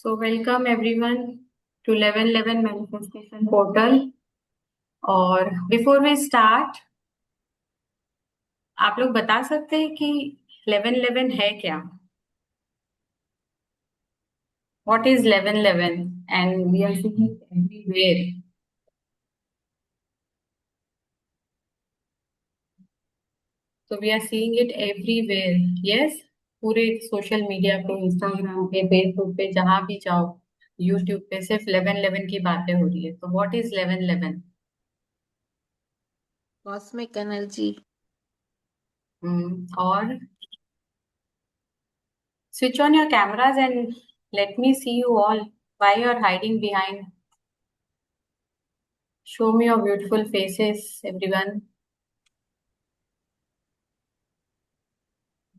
So welcome everyone to Level 11 Manifestation Portal. और before we start आप लोग बता सकते हैं कि 1111 है क्या? What is 1111? And we are seeing it everywhere. So we are seeing it everywhere. Yes, पूरे सोशल मीडिया पे, इंस्टाग्राम पे, फेसबुक पे, जहां भी जाओ, यूट्यूब पे सिर्फ 1111 की बातें हो रही है. तो व्हाट इज 1111? Cosmic energy. और switch on your cameras and let me see you all. Why you're hiding behind? Show me your beautiful faces, everyone.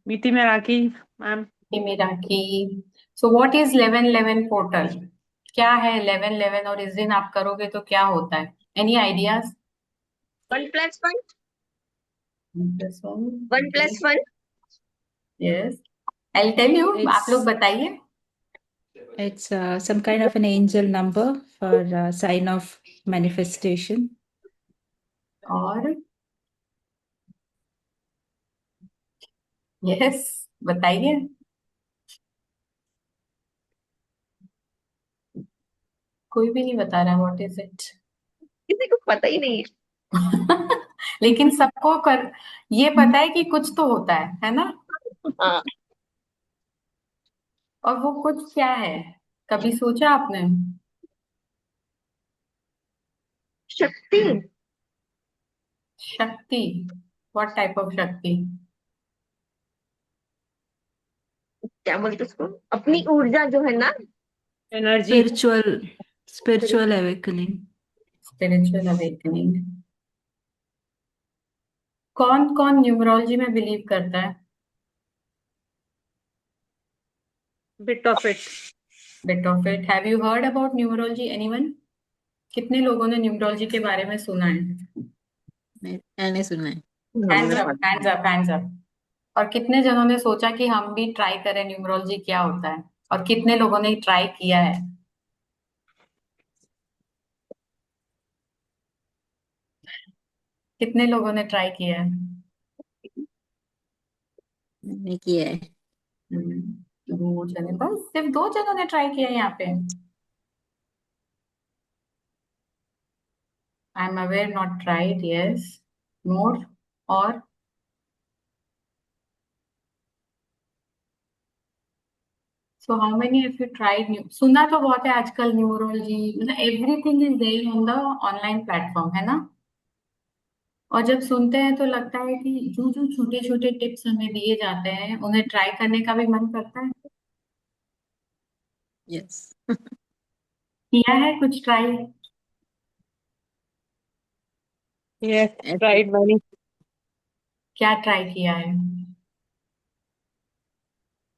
मीठी में राखी ma'am. Miraki. So what is 1111 portal? क्या है 1111 और इस दिन आप करोगे तो क्या होता है? Any ideas? 1+1. 1+1. 1+1. Yes. I'll tell you. आप लोग It's बताइए. it's some kind of an angel number for sign of manifestation. और yes, बताइए. कोई भी नहीं बता रहा. What is it? किसी को पता ही नहीं है। लेकिन सबको ये पता है कि कुछ तो होता है ना? हाँ, और वो कुछ क्या है? कभी सोचा आपने? शक्ति। शक्ति. व्हाट टाइप ऑफ शक्ति? क्या बोलते उसको, अपनी ऊर्जा जो है ना, energy. Spiritual awakening. Spiritual awakening. कौन कौन न्यूमरोलॉजी में बिलीव करता है? Bit of it. Bit of it. Have you heard about numerology? Anyone? कितने लोगों ने न्यूमरोलॉजी के बारे में सुना है? मैंने सुना है. Hands up, hands up, hands up. और कितने जनों ने सोचा कि हम भी ट्राई करें न्यूमरोलॉजी क्या होता है? और कितने लोगों ने ट्राई किया है? कितने लोगों ने ट्राई किया है? मैंने किया है. 2 जने, बस सिर्फ 2 जनों ने ट्राई किया है यहाँ पे. I am aware, not tried. Yes. More. और so how many of you tried सुना तो बहुत है आजकल न्यूमरोलॉजी, मतलब everything is there on the online platform, है ना? और जब सुनते हैं तो लगता है कि जो जो छोटे छोटे टिप्स हमें दिए जाते हैं उन्हें ट्राई करने का भी मन करता है. Yes. किया है कुछ ट्राई? यस, राइट मैंने। क्या ट्राई किया है?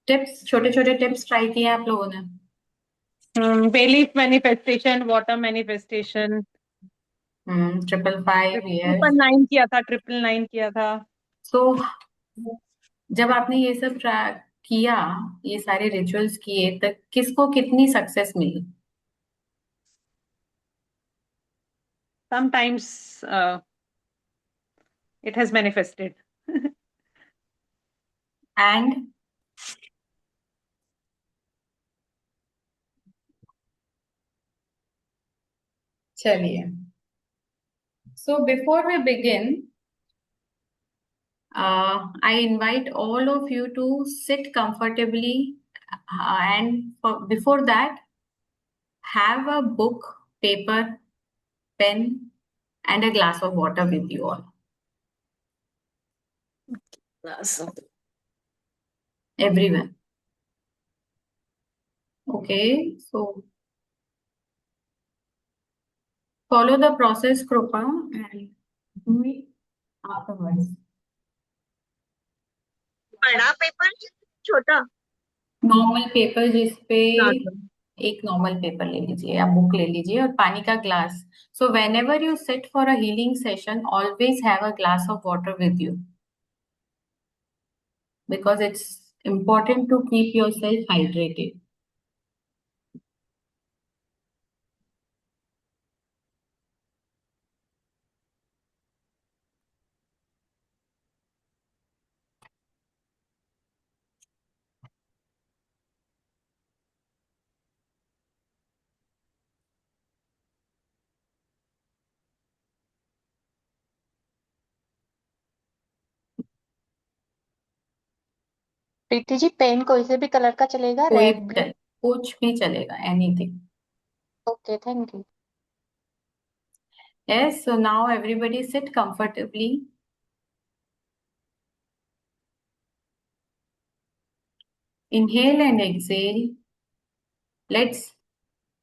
टिप्स, छोटे छोटे टिप्स ट्राई किए हैं आप लोगों ने? बेलीफ मैनिफेस्टेशन, वाटर मैनिफेस्टेशन। 555. यस. 9 किया था, 999 किया था। सो जब आपने ये सब किया, ये सारे रिचुअल्स किए, तब किसको कितनी सक्सेस मिली? Sometimes it has manifested. And चलिए. So before we begin, I invite all of you to sit comfortably, before that, have a book, paper, pen, and a glass of water with you all. Everyone. Okay, so follow the process, Krupa, and do it afterwards. बड़ा paper, छोटा normal paper जिसपे normal. एक normal paper ले लीजिए या book ले लीजिए और पानी का glass. So whenever you sit for a healing session, always have a glass of water with you, because it's important to keep yourself hydrated. Preeti ji, pen कोई से भी कलर का चलेगा? कोई रेड, ग्रीन? कुछ भी चलेगा, anything. Okay, thank you. Yes, so now everybody sit comfortably. Inhale and exhale. Let's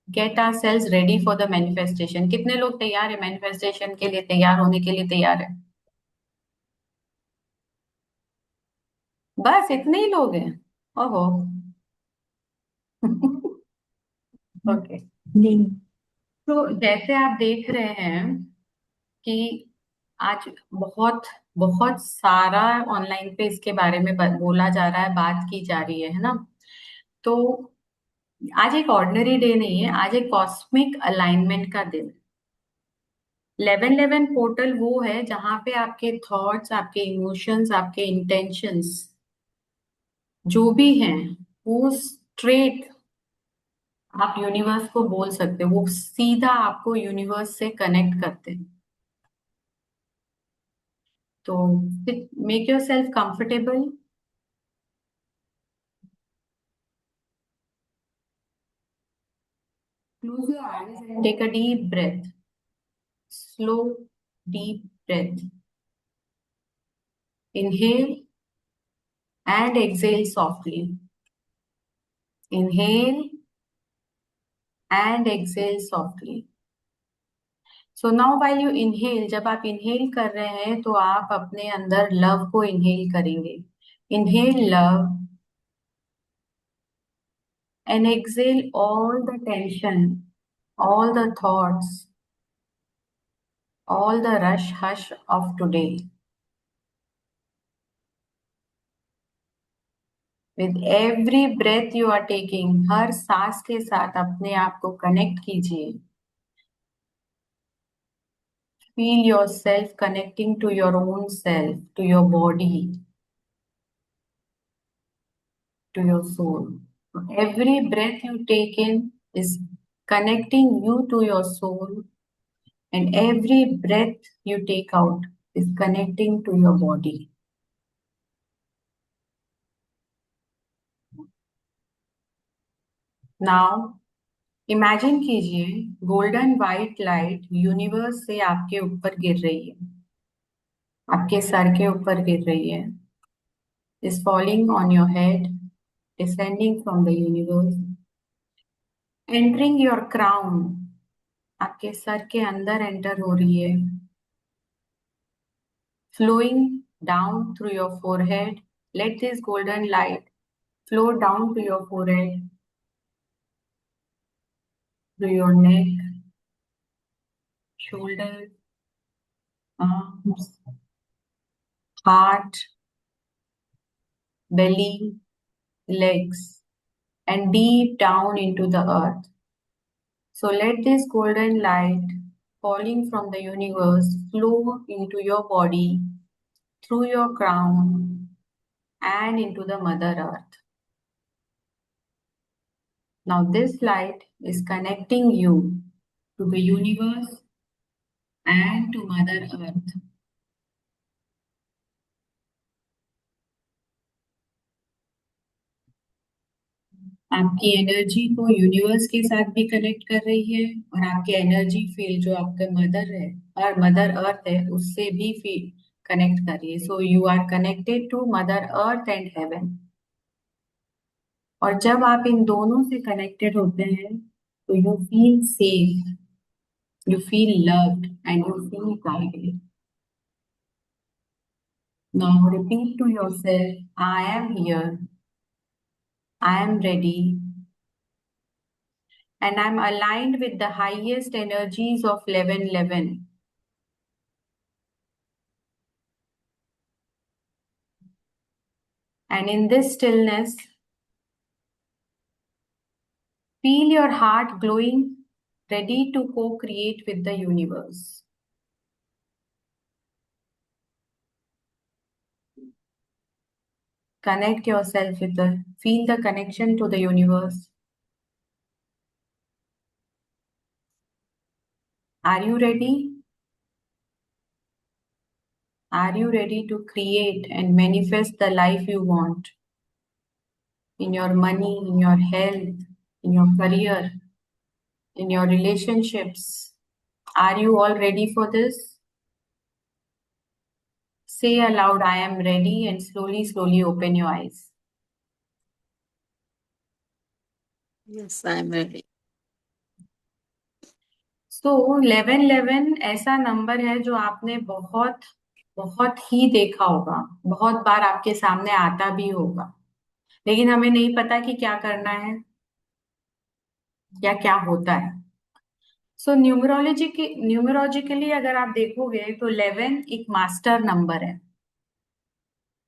get ourselves ready for the manifestation. कितने लोग तैयार है manifestation के लिए, तैयार होने के लिए तैयार है? बस इतने ही लोग हैं? ओहो. ओके. नहीं. तो जैसे आप देख रहे हैं कि आज बहुत बहुत सारा ऑनलाइन पे इसके बारे में बोला जा रहा है, बात की जा रही है ना? तो आज एक ऑर्डिनरी डे नहीं है, आज एक कॉस्मिक अलाइनमेंट का दिन. 1111 पोर्टल वो है जहां पे आपके थॉट्स, आपके इमोशंस, आपके इंटेंशंस जो भी हैं, वो स्ट्रेट आप यूनिवर्स को बोल सकते हो, वो सीधा आपको यूनिवर्स से कनेक्ट करते हैं. तो make your self comfortable. Close your eyes and take a deep breath. Slow, deep breath. Inhale and exhale softly. Inhale and exhale softly. So now while you inhale, जब आप inhale कर रहे हैं तो आप अपने अंदर love को inhale करेंगे. Inhale love and exhale all the tension, all the thoughts, all the rush hush of today. With every breath you are taking, हर सांस के साथ अपने आप को कनेक्ट कीजिए. Feel yourself connecting to your own self, to your body, to your soul. Every breath you take in is connecting you to your soul, and every breath you take out is connecting to your body. Now, imagine कीजिए golden white light universe से आपके ऊपर गिर रही है, आपके सर के ऊपर गिर रही है. Is falling on your head, descending from the universe, entering your crown, आपके सर के अंदर एंटर हो रही है. Flowing down through your forehead. Let this golden light flow down to your forehead, to your neck, shoulders, arms, heart, belly, legs, and deep down into the earth. So let this golden light falling from the universe flow into your body, through your crown, and into the Mother Earth. Now this light is connecting you to the universe and to Mother Earth. आपकी energy को universe के साथ भी connect कर रही है, और आपके एनर्जी फील्ड जो आपका मदर है और मदर अर्थ है उससे भी फील कनेक्ट कर रही है. So you are connected to mother earth and heaven. और जब आप इन दोनों से कनेक्टेड होते हैं तो you feel safe, you feel loved and you feel guided. Now repeat to yourself, I am here, I am ready, and I'm aligned with the highest energies of 1111. And in this stillness, feel your heart glowing, ready to co-create with the universe. Connect yourself with feel the connection to the universe. Are you ready? Are you ready to create and manifest the life you want? in your money, in your health, in your career, in your relationships. Are you all ready for this? Say aloud, I am ready, and slowly, slowly open your eyes. Yes, I am ready. So 1111 ऐसा number है जो आपने बहुत बहुत ही देखा होगा, बहुत बार आपके सामने आता भी होगा, लेकिन हमें नहीं पता कि क्या करना है या क्या होता है। सो न्यूमरोलॉजिकली अगर आप देखोगे तो 11 एक मास्टर नंबर है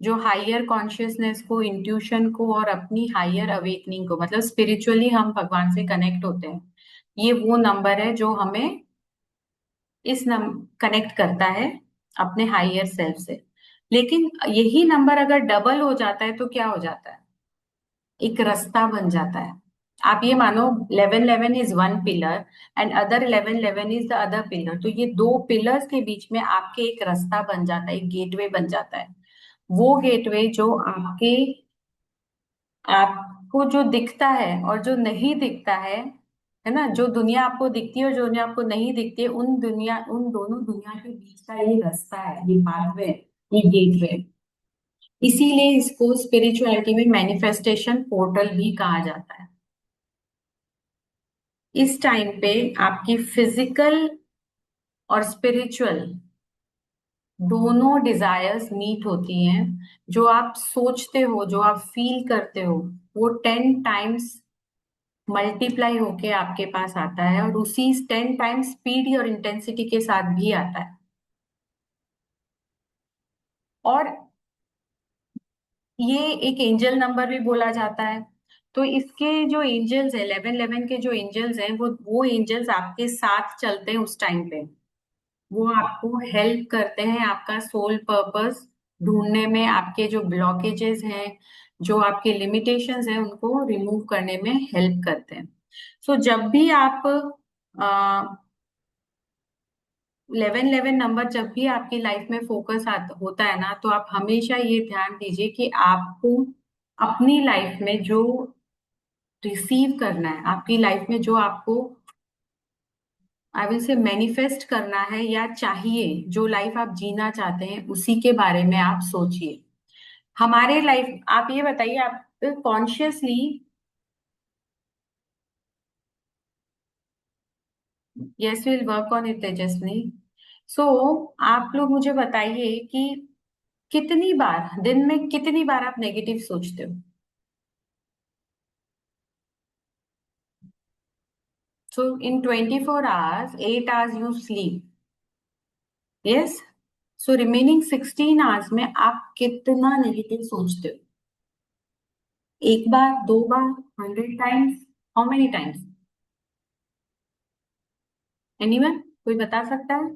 जो हायर कॉन्शियसनेस को, इंट्यूशन को और अपनी हायर अवेकनिंग को, मतलब स्पिरिचुअली हम भगवान से कनेक्ट होते हैं। ये वो नंबर है जो हमें कनेक्ट करता है अपने हायर सेल्फ से। लेकिन यही नंबर अगर डबल हो जाता है तो क्या हो जाता है? एक रास्ता बन जाता है। आप ये मानो 1111 is one pillar and other 1111 is the other pillar, तो ये दो पिलर्स के बीच में आपके एक रास्ता बन जाता है, एक गेटवे बन जाता है। वो गेटवे जो आपको जो दिखता है और जो नहीं दिखता है ना, जो दुनिया आपको दिखती है और जो दुनिया आपको नहीं दिखती है, उन दोनों दुनिया के बीच का ये रास्ता है, ये पाथवे, ये गेटवे। इसीलिए इसको स्पिरिचुअलिटी में मैनिफेस्टेशन पोर्टल भी कहा जाता है। इस टाइम पे आपकी फिजिकल और स्पिरिचुअल दोनों डिजायर्स मीट होती हैं। जो आप सोचते हो, जो आप फील करते हो, वो 10 टाइम्स मल्टीप्लाई होके आपके पास आता है और उसी 10 टाइम्स स्पीड और इंटेंसिटी के साथ भी आता है। और ये एक एंजल नंबर भी बोला जाता है। तो इसके जो एंजल्स है, 1111 के जो एंजल्स हैं, वो एंजल्स आपके साथ चलते हैं उस टाइम पे। वो आपको हेल्प करते हैं आपका सोल पर्पस ढूंढने में, आपके जो ब्लॉकेजेस हैं, जो आपके लिमिटेशंस हैं, उनको रिमूव करने में हेल्प करते हैं। सो जब भी आप 1111 नंबर जब भी आपकी लाइफ में फोकस होता है ना, तो आप हमेशा ये ध्यान दीजिए कि आपको अपनी लाइफ में जो रिसीव करना है, आपकी लाइफ में जो आपको आई विल से मैनिफेस्ट करना है या चाहिए, जो लाइफ आप जीना चाहते हैं, उसी के बारे में आप सोचिए। हमारे लाइफ, आप ये बताइए, आप consciously, yes will work on it Tejasvi. So आप लोग मुझे बताइए कि कितनी बार दिन में, कितनी बार आप नेगेटिव सोचते हो? सो इन 24 hours 8 hours you sleep, yes. So remaining 16 hours में आप कितना नेगेटिव सोचते हो? एक बार, दो बार, 100 times? How many times? Anyone, कोई बता सकता है?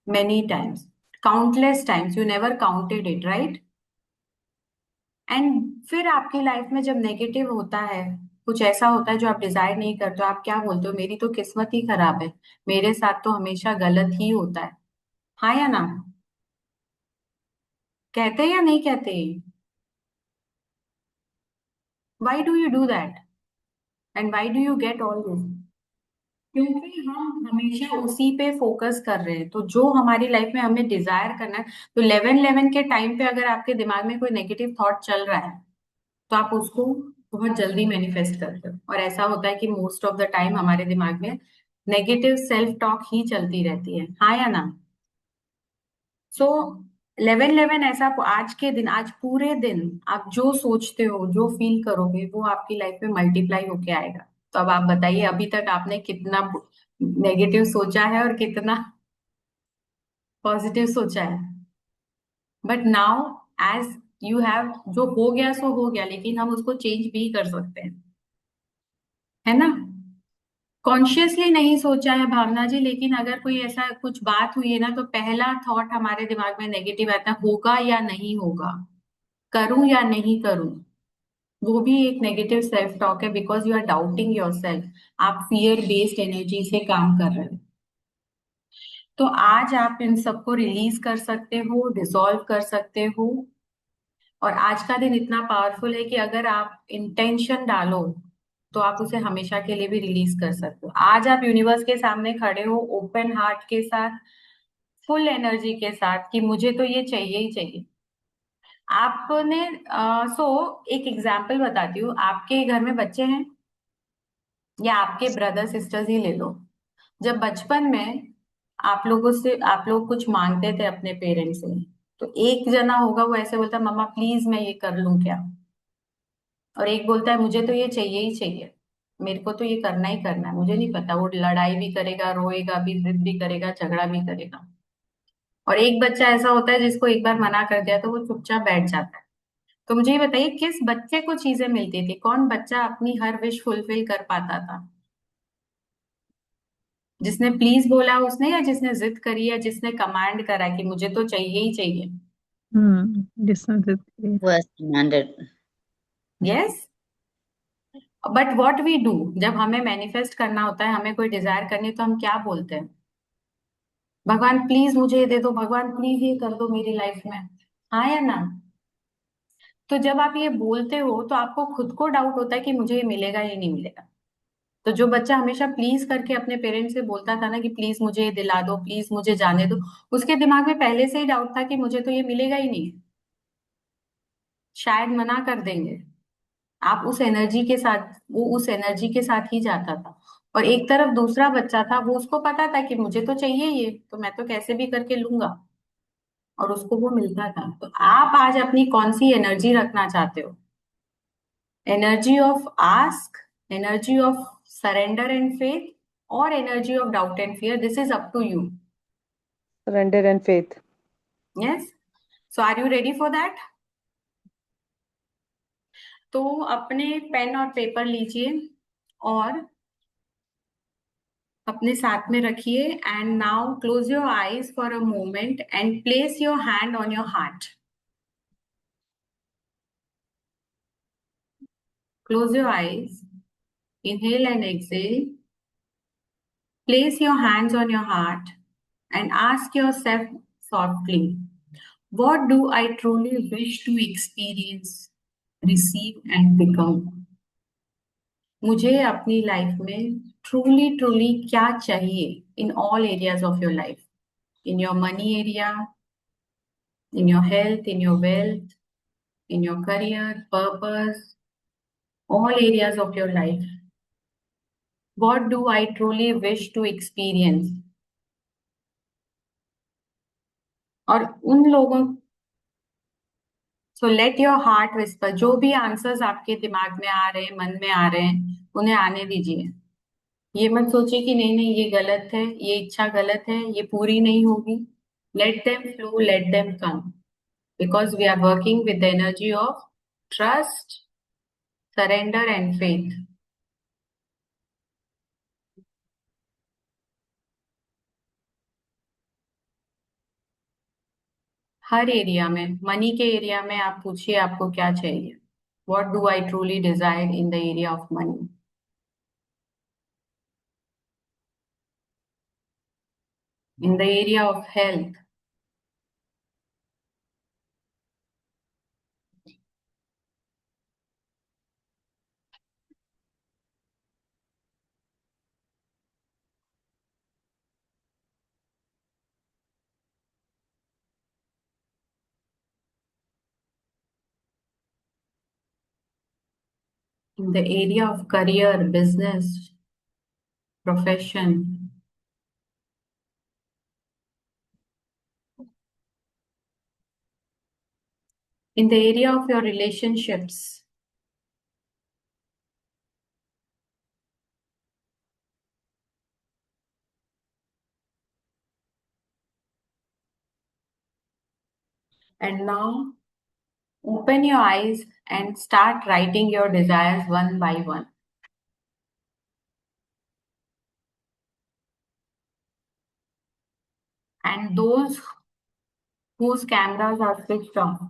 Many times, countless times, you never counted it, right? And फिर आपकी लाइफ में जब नेगेटिव होता है, कुछ ऐसा होता है जो आप डिजायर नहीं करते हो, आप क्या बोलते हो? मेरी तो किस्मत ही खराब है, मेरे साथ तो हमेशा गलत ही होता है। हाँ या ना? कहते हैं या नहीं कहते? Why do you do that and why do you get all this? क्योंकि हम हमेशा उसी पे फोकस कर रहे हैं। तो जो हमारी लाइफ में हमें डिजायर करना है, तो 1111 के टाइम पे अगर आपके दिमाग में कोई नेगेटिव थॉट चल रहा है, तो आप उसको बहुत जल्दी मैनिफेस्ट करते हो। और ऐसा होता है कि मोस्ट ऑफ द टाइम हमारे दिमाग में नेगेटिव सेल्फ टॉक ही चलती रहती है। हाँ या ना? सो 1111 ऐसा, आज के दिन, आज पूरे दिन आप जो सोचते हो, जो फील करोगे, वो आपकी लाइफ में मल्टीप्लाई होके आएगा। तो अब आप बताइए, अभी तक आपने कितना नेगेटिव सोचा है और कितना पॉजिटिव सोचा है? But now, as you have, जो हो गया सो हो गया, लेकिन हम उसको चेंज भी कर सकते हैं, है ना? कॉन्शियसली नहीं सोचा है भावना जी, लेकिन अगर कोई ऐसा कुछ बात हुई है ना, तो पहला थॉट हमारे दिमाग में नेगेटिव आता है, होगा या नहीं होगा, करूं या नहीं करूं। वो भी एक नेगेटिव सेल्फ टॉक है, because you are doubting your self. आप फियर बेस्ड एनर्जी से काम कर रहे हो। तो आज आप इन सबको रिलीज कर सकते हो, डिसॉल्व कर सकते हो। और आज का दिन इतना पावरफुल है कि अगर आप इंटेंशन डालो तो आप उसे हमेशा के लिए भी रिलीज कर सकते हो। आज आप यूनिवर्स के सामने खड़े हो ओपन हार्ट के साथ, फुल एनर्जी के साथ कि मुझे तो ये चाहिए ही चाहिए। आपने सो एक एग्जाम्पल बताती हूँ, आपके घर में बच्चे हैं या आपके ब्रदर सिस्टर्स ही ले लो। जब बचपन में आप लोग कुछ मांगते थे अपने पेरेंट्स से, तो एक जना होगा वो ऐसे बोलता मम्मा प्लीज मैं ये कर लूं क्या, और एक बोलता है मुझे तो ये चाहिए ही चाहिए, मेरे को तो ये करना ही करना है, मुझे नहीं पता, वो लड़ाई भी करेगा, रोएगा भी, जिद भी करेगा, झगड़ा भी करेगा। और एक बच्चा ऐसा होता है जिसको एक बार मना कर दिया तो वो चुपचाप बैठ जाता है। तो मुझे ये बताइए किस बच्चे को चीजें मिलती थी, कौन बच्चा अपनी हर विश फुलफिल कर पाता था? जिसने प्लीज बोला उसने, या जिसने जिद करी, या जिसने कमांड करा कि मुझे तो चाहिए ही चाहिए? Distance is clear. was demanded. Yes. But what we do, जब हमें मैनिफेस्ट करना होता है, हमें कोई डिजायर करनी, तो हम क्या बोलते हैं? भगवान प्लीज मुझे ये दे दो, भगवान प्लीज ये कर दो मेरी लाइफ में। हाँ या ना? तो जब आप ये बोलते हो तो आपको खुद को डाउट होता है कि मुझे ये मिलेगा या नहीं मिलेगा। तो जो बच्चा हमेशा प्लीज करके अपने पेरेंट्स से बोलता था ना कि प्लीज मुझे ये दिला दो, प्लीज मुझे जाने दो, उसके दिमाग में पहले से ही डाउट था कि मुझे तो ये मिलेगा ही नहीं, शायद मना कर देंगे। आप उस एनर्जी के साथ, वो उस एनर्जी के साथ ही जाता था। और एक तरफ दूसरा बच्चा था, वो उसको पता था कि मुझे तो चाहिए ये, तो मैं तो कैसे भी करके लूंगा, और उसको वो मिलता था। तो आप आज अपनी कौन सी एनर्जी रखना चाहते हो? Energy of ask, energy of surrender and faith, और energy of doubt and fear? This is up to you. Surrender and faith. Yes. So are you ready for that? तो अपने पेन और पेपर लीजिए और अपने साथ में रखिए, and now close your eyes for a moment and place your hand on your heart. Close your eyes, inhale and exhale, place your hands on your heart and ask yourself softly, what do I truly wish to experience, receive and become? मुझे अपनी life में truly truly क्या चाहिए, in all areas of your life, in your money area, in your health, in your wealth, in your career, purpose, all areas of your life. What do I truly wish to experience? और उन लोगों, so let your heart whisper, जो भी answers आपके दिमाग में आ रहे हैं, मन में आ रहे हैं, उन्हें आने दीजिए। ये मत सोचिए कि नहीं नहीं ये गलत है, ये इच्छा गलत है, ये पूरी नहीं होगी। Let them flow, let them come, because we are working with the energy of trust, surrender and faith. हर एरिया में, मनी के एरिया में आप पूछिए आपको क्या चाहिए, what do I truly desire in the area of money, in the area of health, in the area of career, business, profession, in the area of your relationships. And now open your eyes and start writing your desires one by one. And those whose cameras are switched off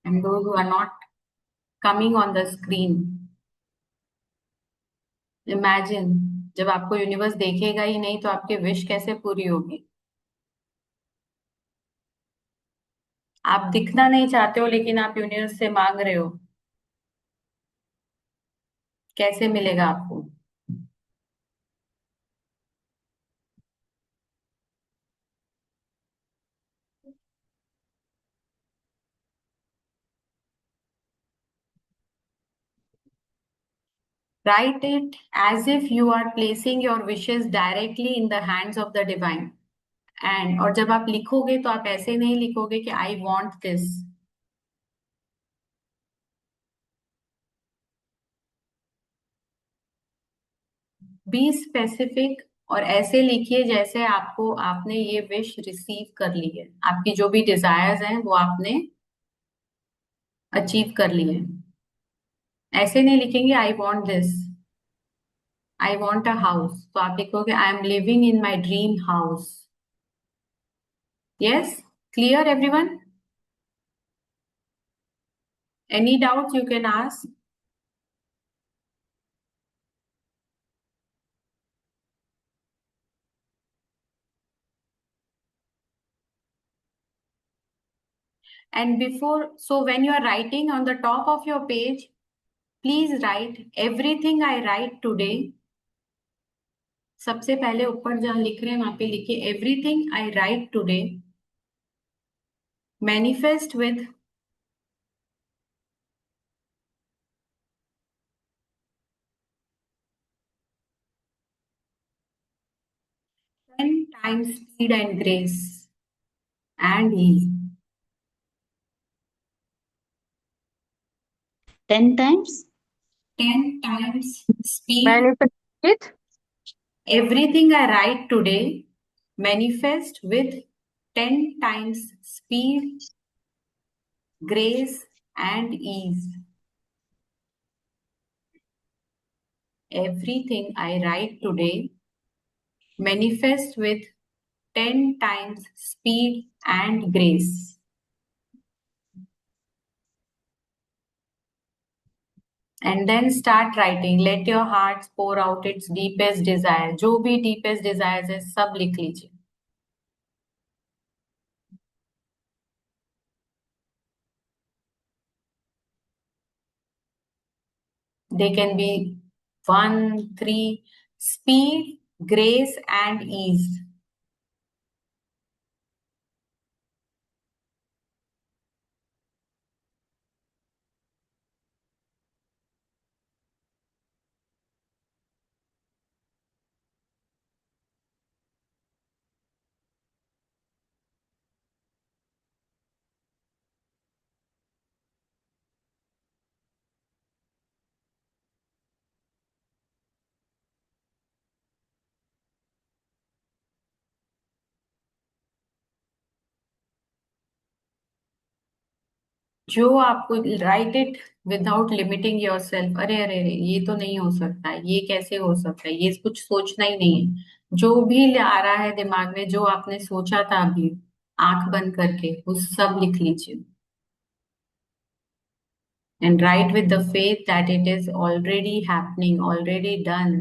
and those who are not coming on the screen, imagine जब आपको universe देखेगा ही नहीं तो आपकी wish कैसे पूरी होगी? आप दिखना नहीं चाहते हो लेकिन आप यूनिवर्स से मांग रहे हो, कैसे मिलेगा आपको? Write it as if you are placing your wishes directly in the hands of the divine. And और जब आप लिखोगे तो आप ऐसे नहीं लिखोगे कि I want this. Be specific और ऐसे लिखिए जैसे आपको आपने ये विश रिसीव कर ली है, आपकी जो भी डिजायर्स हैं वो आपने अचीव कर लिए हैं। ऐसे नहीं लिखेंगे I want this, I want a house, तो आप लिखोगे I am living in my dream house. Yes, clear everyone? Any doubts you can ask. And before, so when you are writing on the top of your page, please write everything I write today. सबसे पहले ऊपर जहां लिख रहे हैं वहां पे लिखिए everything I write today manifest with 10 times speed and grace and ease. 10 times? 10 times speed. Manifest it. Everything I write today manifest with 10 times speed, grace, and ease. Everything I write today manifest with 10 times speed and grace. And then start writing. Let your heart pour out its deepest desire. जो भी deepest desires है सब लिख लीजिए. They can be 1, 3, speed, grace, and ease. जो आपको right it without limiting your self. अरे अरे अरे, ये तो नहीं हो सकता है, ये कैसे हो सकता है, ये कुछ सोचना ही नहीं है। जो भी आ रहा है दिमाग में, जो आपने सोचा था अभी आंख बंद करके, वो सब लिख लीजिए। And write with the faith that it is already happening, already done,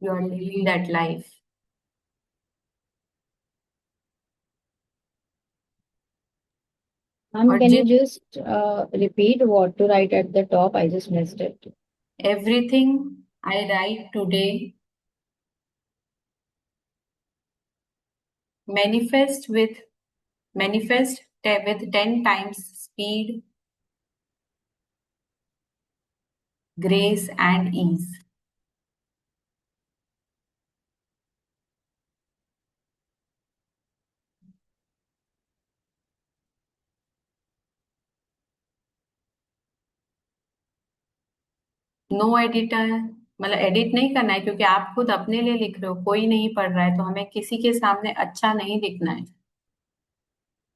you are living that life. Ma'am, can you just repeat what to write at the top? I just missed it. Everything I right today manifest with manifest with 10 times speed, grace, and ease. No editor, मतलब edit नहीं करना है क्योंकि आप खुद अपने लिए लिख रहे हो, कोई नहीं पढ़ रहा है, तो हमें किसी के सामने अच्छा नहीं दिखना है।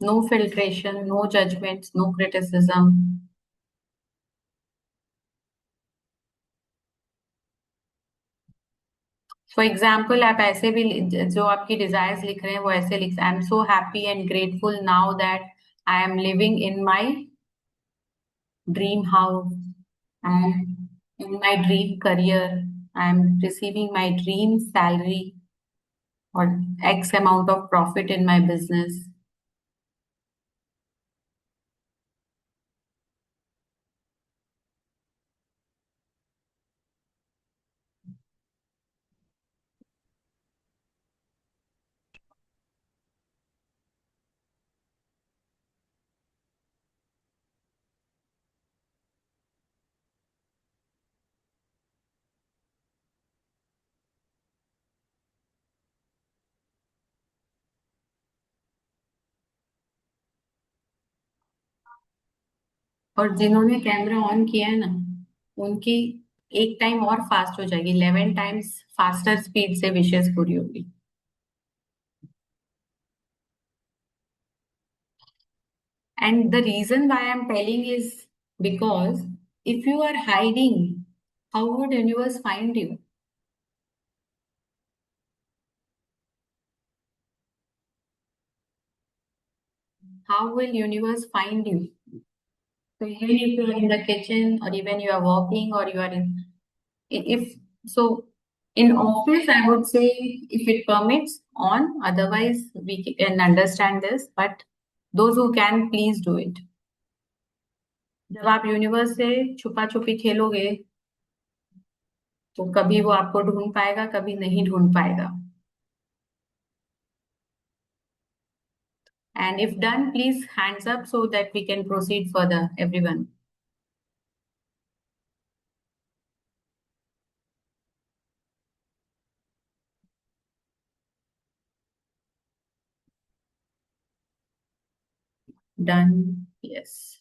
No filtration, no judgements, no criticism. For example आप ऐसे भी जो आपकी डिजायर्स लिख रहे हैं वो ऐसे लिख, I am so happy and grateful now that I am living in my dream house, I am in my dream career, I am receiving my dream salary or X amount of profit in my business. और जिन्होंने camera on किया है ना, उनकी एक time और fast हो जाएगी, 11 टाइम्स फास्टर स्पीड से विशेष पूरी होगी. And the reason why I'm telling is because if you are hiding, how would universe find you? How will universe find you? So even if you are in the kitchen or even you are walking or you are in, if so, in office I would say if it permits on, otherwise we can understand this, but those who can please do it. जब आप universe से छुपा छुपी खेलोगे तो कभी वो आपको ढूंढ पाएगा, कभी नहीं ढूंढ पाएगा. And if done, please hands up so that we can proceed further, everyone. Done. Yes.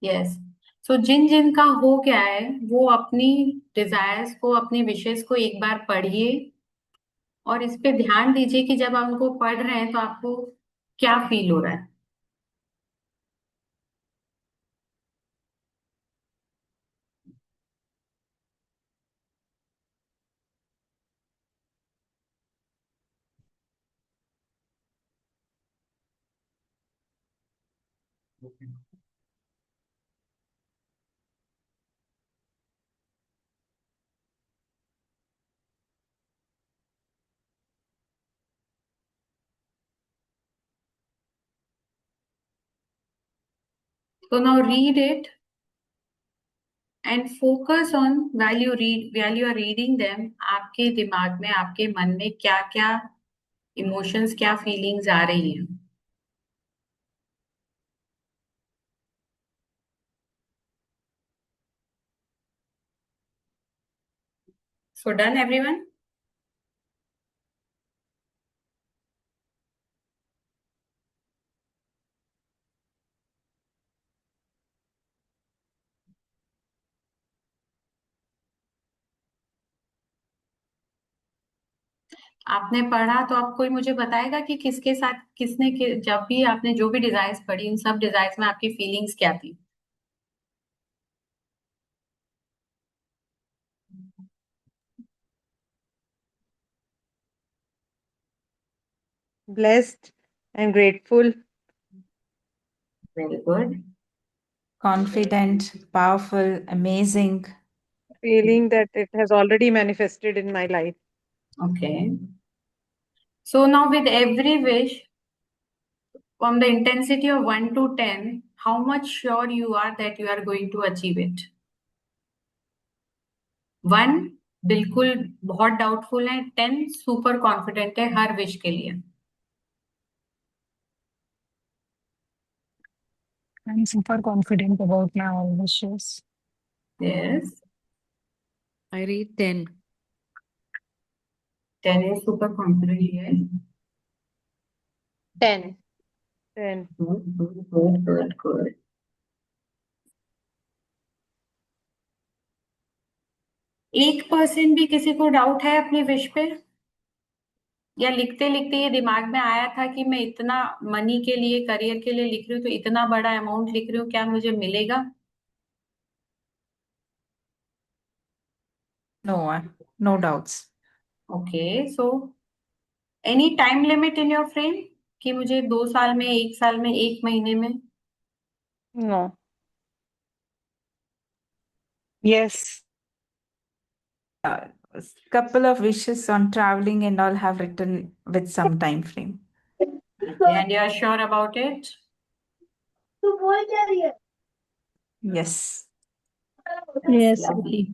Yes. So जिन जिन का हो गया है वो अपनी डिजायर्स को, अपनी विशेष को एक बार पढ़िए और इस पे ध्यान दीजिए कि जब आप उनको पढ़ रहे हैं तो आपको क्या फील हो रहा है. So now read it and focus on while you are reading them, आपके दिमाग में, आपके मन में क्या क्या इमोशंस, क्या फीलिंग्स आ रही हैं. So done, everyone? आपने पढ़ा तो आप कोई मुझे बताएगा कि किसके साथ जब भी आपने जो भी डिजाइन्स पढ़ी, इन सब डिजाइन्स में आपकी फीलिंग्स क्या थी. Blessed and grateful. Very good. Confident, powerful, amazing. Feeling that it has already manifested in my life. Okay. So now with every wish, from the intensity of 1 to 10, how much sure you are that you are going to achieve it? 1 बिल्कुल बहुत doubtful है, 10 super confident है हर wish के लिए. I'm super confident about my all wishes. Yes. I read 10. 10 is super confident here. 10. 10. Good. एक percent भी किसी को डाउट है अपनी विश पे, या लिखते लिखते ये दिमाग में आया था कि मैं इतना मनी के लिए, करियर के लिए लिख रही हूँ तो इतना बड़ा अमाउंट लिख रही हूँ, क्या मुझे मिलेगा? No, no doubts. Okay. So any time limit in your frame कि मुझे 2 साल में, 1 साल में, 1 महीने में? No. Yes. Couple of wishes on traveling and all have written with some time frame. And you are sure about it? Yes. Yes. Lovely.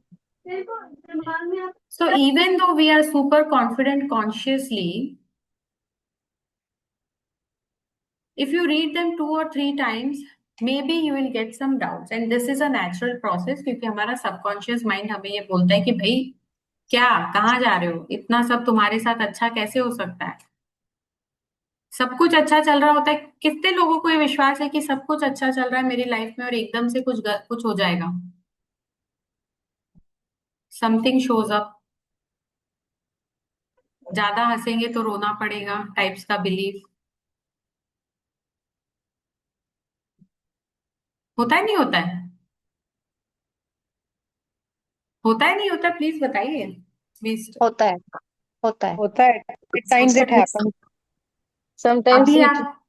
So even though we are super confident consciously, if you read them 2 or 3 times, maybe you will get some doubts. And this is a natural process क्योंकि हमारा subconscious mind हमें ये बोलता है कि भाई क्या कहाँ जा रहे हो, इतना सब तुम्हारे साथ अच्छा कैसे हो सकता है, सब कुछ अच्छा चल रहा होता है। कितने लोगों को ये विश्वास है कि सब कुछ अच्छा चल रहा है मेरी लाइफ में और एकदम से कुछ हो जाएगा, समथिंग शोज अप, ज्यादा हंसेंगे तो रोना पड़ेगा टाइप्स का बिलीफ होता है नहीं होता है, होता है नहीं होता, प्लीज बताइए। Please. होता है, होता है। hota hai. At times it happens. Sometimes अभी it आप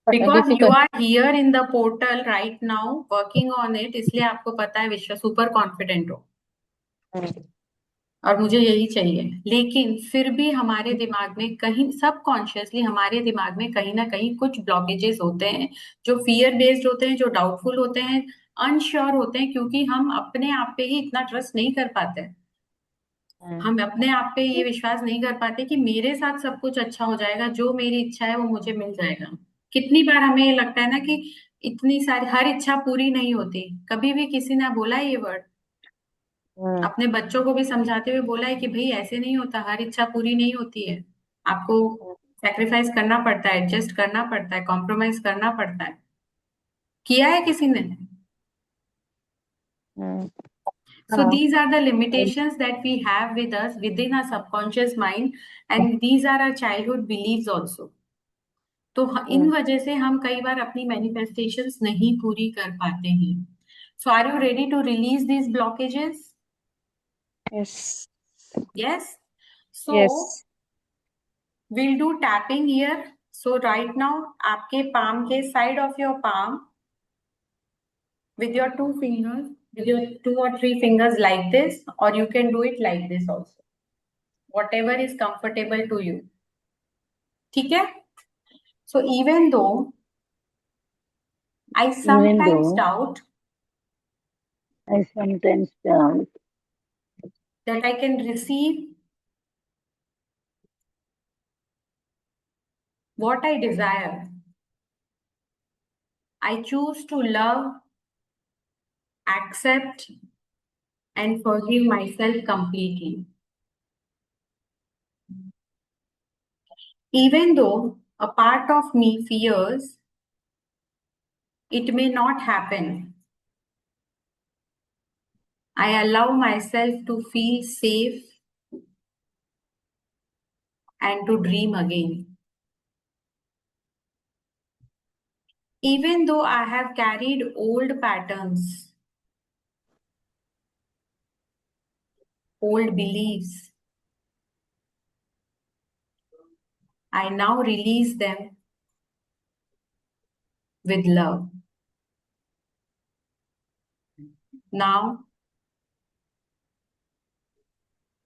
because you difficult. Are here in the portal right now working on it, इसलिए आपको पता है विश्व सुपर कॉन्फिडेंट हो और मुझे यही चाहिए। लेकिन फिर भी हमारे दिमाग में कहीं सबकॉन्शियसली हमारे दिमाग में कहीं ना कहीं कुछ ब्लॉकेजेस होते हैं जो फियर बेस्ड होते हैं, जो डाउटफुल होते हैं, अनश्योर होते हैं, क्योंकि हम अपने आप पे ही इतना ट्रस्ट नहीं कर पाते हैं। हम अपने आप पे ये विश्वास नहीं कर पाते कि मेरे साथ सब कुछ अच्छा हो जाएगा, जो मेरी इच्छा है वो मुझे मिल जाएगा। कितनी बार हमें ये लगता है ना कि इतनी सारी हर इच्छा पूरी नहीं होती। कभी भी किसी ने बोला है ये वर्ड, अपने बच्चों को भी समझाते हुए बोला है कि भाई ऐसे नहीं होता, हर इच्छा पूरी नहीं होती है, आपको सेक्रीफाइस करना पड़ता है, एडजस्ट करना पड़ता है, कॉम्प्रोमाइज करना पड़ता है। किया है किसी ने? So हाँ। these are the limitations that we have with us within our subconscious mind, and these are our childhood beliefs also. तो इन वजह से हम कई बार अपनी मैनिफेस्टेशंस नहीं पूरी कर पाते हैं। So are you ready to release these blockages? Yes. Yes. So Yes. we'll do tapping here. So right now आपके palm के side of your palm with your 2 fingers, with your 2 or 3 fingers like this, or you can do it like this also. Whatever is comfortable to you. ठीक है? So even though I sometimes doubt I sometimes doubt that I can receive what I desire, I choose to love, accept, and forgive myself completely. Even though a part of me fears it may not happen, I allow myself to feel safe and to dream again. Even though I have carried old patterns, old beliefs, I now release them with love. Now,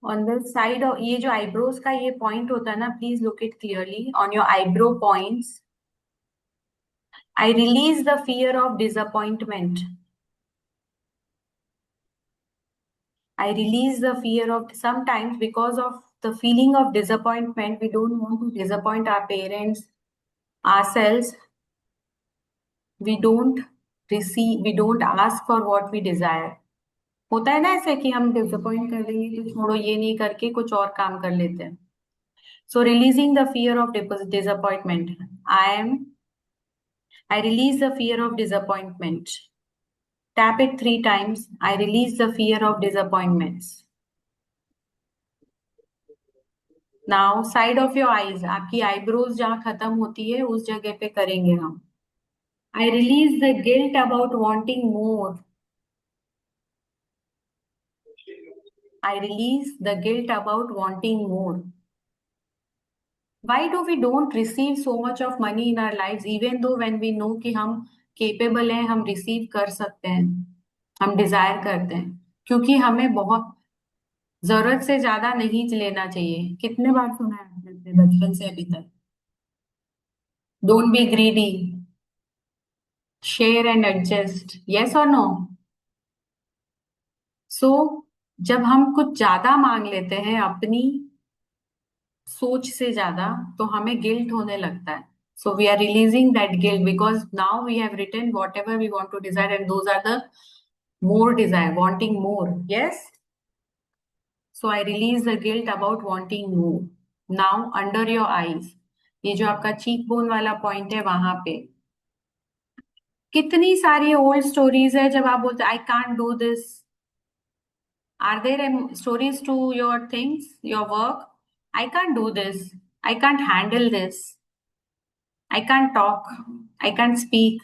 on the side of ये जो eyebrows का ये point होता है ना, please look it clearly. On your eyebrow points, I release the fear of disappointment. I release the fear of sometimes because of the feeling of disappointment, we don't want to disappoint our parents, ourselves. We don't ask for what we desire. होता है ना ऐसे कि हम disappoint कर देंगे तो छोड़ो ये नहीं करके कुछ और काम कर लेते हैं. So releasing the fear of disappointment. I release the fear of disappointment. Tap it 3 times. I release the fear of disappointments. Now side of your eyes, आपकी eyebrows जहाँ खत्म होती है उस जगह पे करेंगे हम. I release the guilt about wanting more. I release the guilt about wanting more. Why do we don't receive so much of money in our lives, even though when we know कि हम capable हैं, हम receive कर सकते हैं, हम desire करते हैं, क्योंकि हमें बहुत जरूरत से ज्यादा नहीं लेना चाहिए. कितने बार सुना है आपने अपने बचपन से अभी तक? Don't be greedy. Share and adjust. Yes or no? सो जब हम कुछ ज्यादा मांग लेते हैं अपनी सोच से ज्यादा, तो हमें गिल्ट होने लगता है. So we are releasing that guilt because now we have written whatever we want to desire and those are the more desire, wanting more. Yes? So I release the guilt about wanting more. Now under your eyes, ये जो आपका cheek bone वाला point है वहां पे कितनी सारी old stories है जब आप बोलते I can't do this. Are there stories to your things, your work? I can't do this, I can't handle this, I can't talk, I can't speak.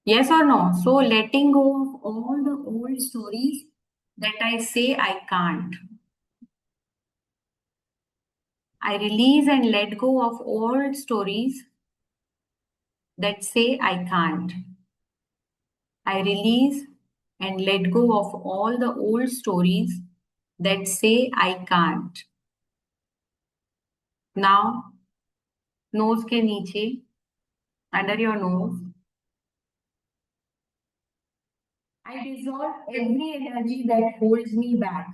Yes or no? So letting go of all the old stories that I say I can't. I release and let go of old stories that say I can't. I release and let go of all the old stories that say I can't. Now, nose के नीचे, under your nose, I dissolve every energy that holds me back.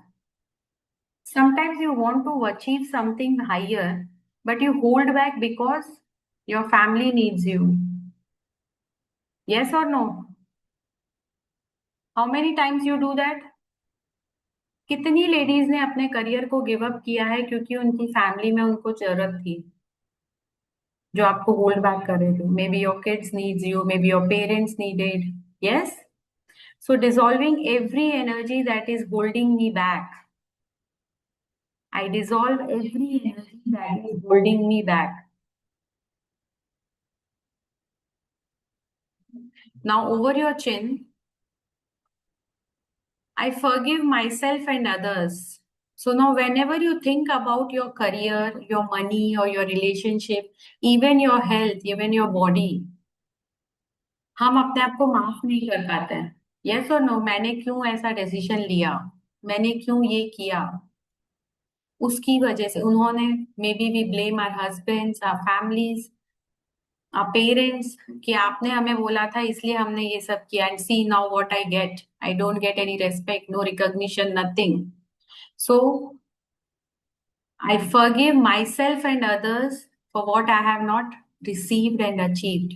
Sometimes you want to achieve something higher, but you hold back because your family needs you. Yes or no? How many times you do that? कितनी ladies ने अपने career को give up किया है क्योंकि उनकी family में उनको जरूरत थी, जो आपको होल्ड बैक कर रहे थे. May be your kids needs you, may be your parents needed. Yes? So dissolving every energy that is holding me back. I dissolve every energy that is holding me back. Now over your chin, I forgive myself and others. So now whenever you think about your career, your money or your relationship, even your health, even your body, हम अपने आप को माफ नहीं कर पाते हैं. Yes or no? मैंने क्यों ऐसा डिसीजन लिया, मैंने क्यों ये किया, उसकी वजह से उन्होंने, maybe we blame our husbands, our families, parents, कि आपने हमें बोला था इसलिए हमने ये सब किया. And see now what I get. I don't get any respect, no recognition, nothing. So I forgive myself and others for what I have not received and achieved.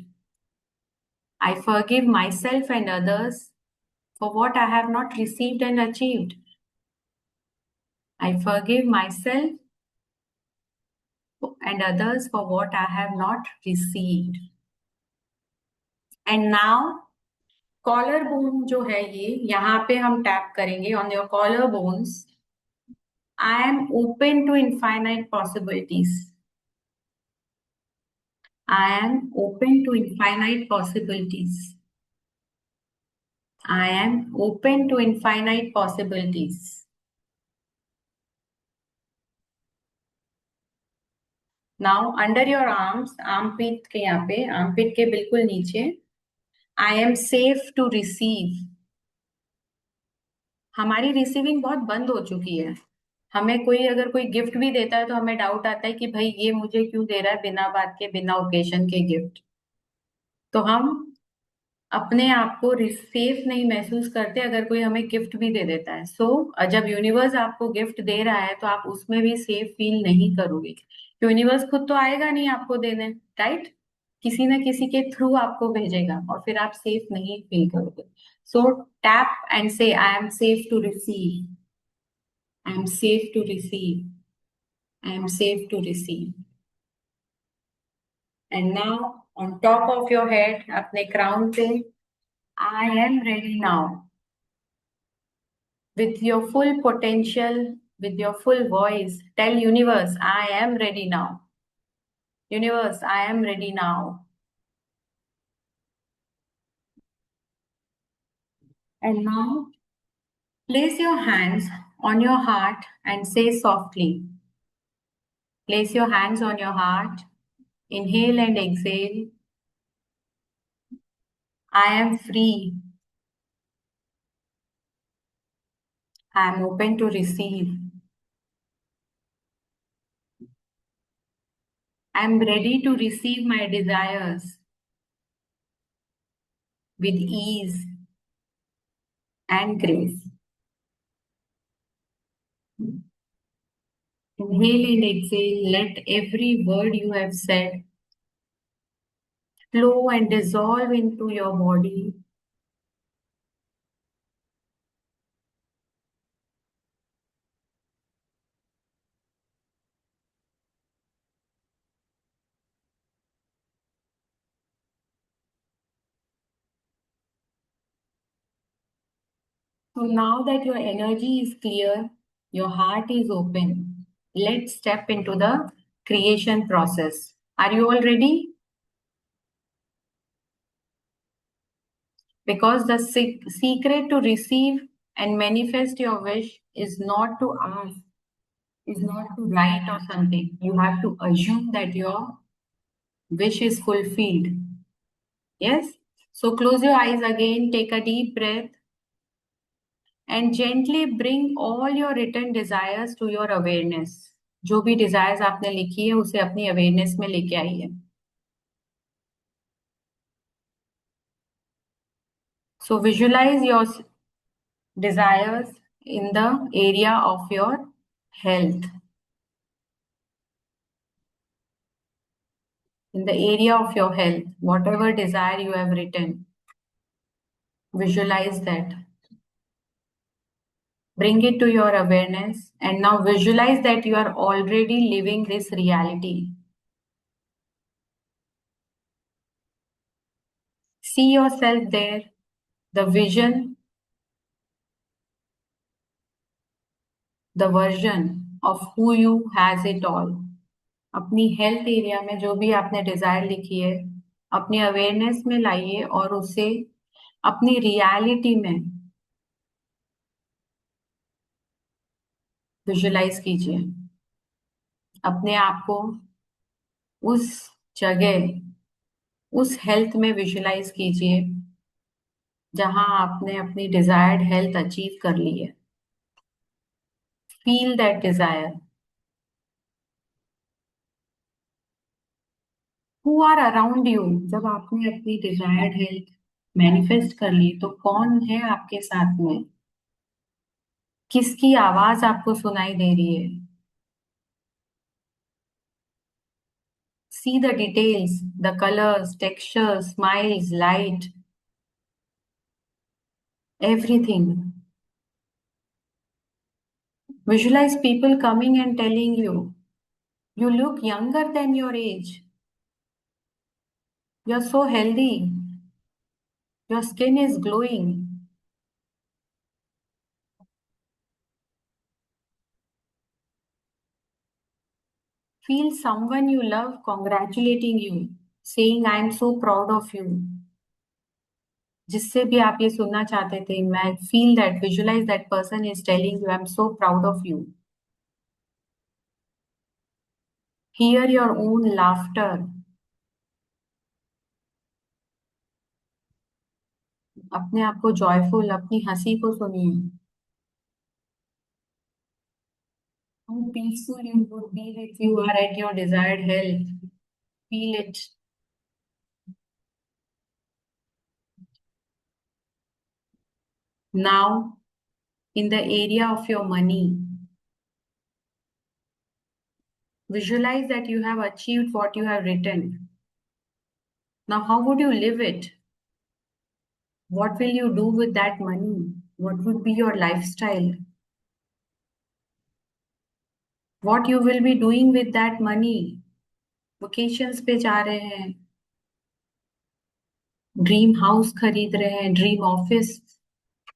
I forgive myself and others for what I have not received and achieved. I forgive myself and others for what I have not received. And now collar bone जो है ये, यहाँ पे हम tap करेंगे on your collar bones. I am open to infinite possibilities. I am open to infinite possibilities. I am open to infinite possibilities. Now under your arms, armpit के यहाँ पे, armpit के बिल्कुल नीचे, I am safe to receive. हमारी receiving बहुत बंद हो चुकी है. हमें कोई अगर कोई गिफ्ट भी देता है तो हमें डाउट आता है कि भाई ये मुझे क्यों दे रहा है बिना बात के, बिना ओकेशन के गिफ्ट. तो हम अपने आप को सेफ नहीं महसूस करते अगर कोई हमें गिफ्ट भी दे देता है. सो जब यूनिवर्स आपको गिफ्ट दे रहा है तो आप उसमें भी सेफ फील नहीं करोगे. यूनिवर्स खुद तो आएगा नहीं आपको देने, राइट? किसी न किसी के थ्रू आपको भेजेगा और फिर आप सेफ नहीं फील करोगे. सो tap and say I am safe to receive. I am safe to receive. I am safe to receive. And now on top of your head, अपने क्राउन पे, I am ready now. With your full potential, with your full voice, tell universe, I am ready now. Universe, I am ready now. And now, place your hands on your heart and say softly. Place your hands on your heart. Inhale and exhale. I am free. I am open to receive. I am ready to receive my desires with ease and grace. Inhale and exhale. Let every word you have said flow and dissolve into your body. So now that your energy is clear, your heart is open, let's step into the creation process. Are you all ready? Because the secret to receive and manifest your wish is not to ask, is not to write or something. You have to assume that your wish is fulfilled. Yes? So close your eyes again, take a deep breath, and gently bring all your written desires to your awareness. जो भी desires आपने लिखी है उसे अपनी awareness में लेके आइए. So visualize your desires in the area of your health. In the area of your health, whatever desire you have written, visualize that. Bring it to your awareness and now visualize that you are already living this reality. See yourself there, the vision, the version of who you has it all. अपनी health area में जो भी आपने Dzire लिखी है अपनी awareness में लाइए और उसे अपनी रियलिटी में विजुलाइज कीजिए. अपने आप को उस जगह उस हेल्थ में विजुलाइज कीजिए जहां आपने अपनी डिजायर्ड हेल्थ अचीव कर ली है. Feel that desire. Who are around you. जब आपने अपनी डिजायर्ड हेल्थ मैनिफेस्ट कर ली तो कौन है आपके साथ में, किसकी आवाज आपको सुनाई दे रही है. See the details, the colors, textures, smiles, light, everything. Visualize people coming and telling you, you look younger than your age. You're so healthy. Your skin is glowing. Feel someone you love congratulating you, saying, I am so proud of you. जिससे भी आप ये सुनना चाहते थे, मैं feel that, visualize that person is telling you, I'm so proud of you. Hear your own laughter. अपने आप को जॉयफुल, अपनी हंसी को सुनिए. How peaceful you would be if you are at your desired health. Feel it. Now, in the area of your money, visualize that you have achieved what you have written. Now, how would you live it? What will you do with that money? What would be your lifestyle? What you will be doing with that money? Vacations पे जा रहे हैं, dream house खरीद रहे हैं, dream office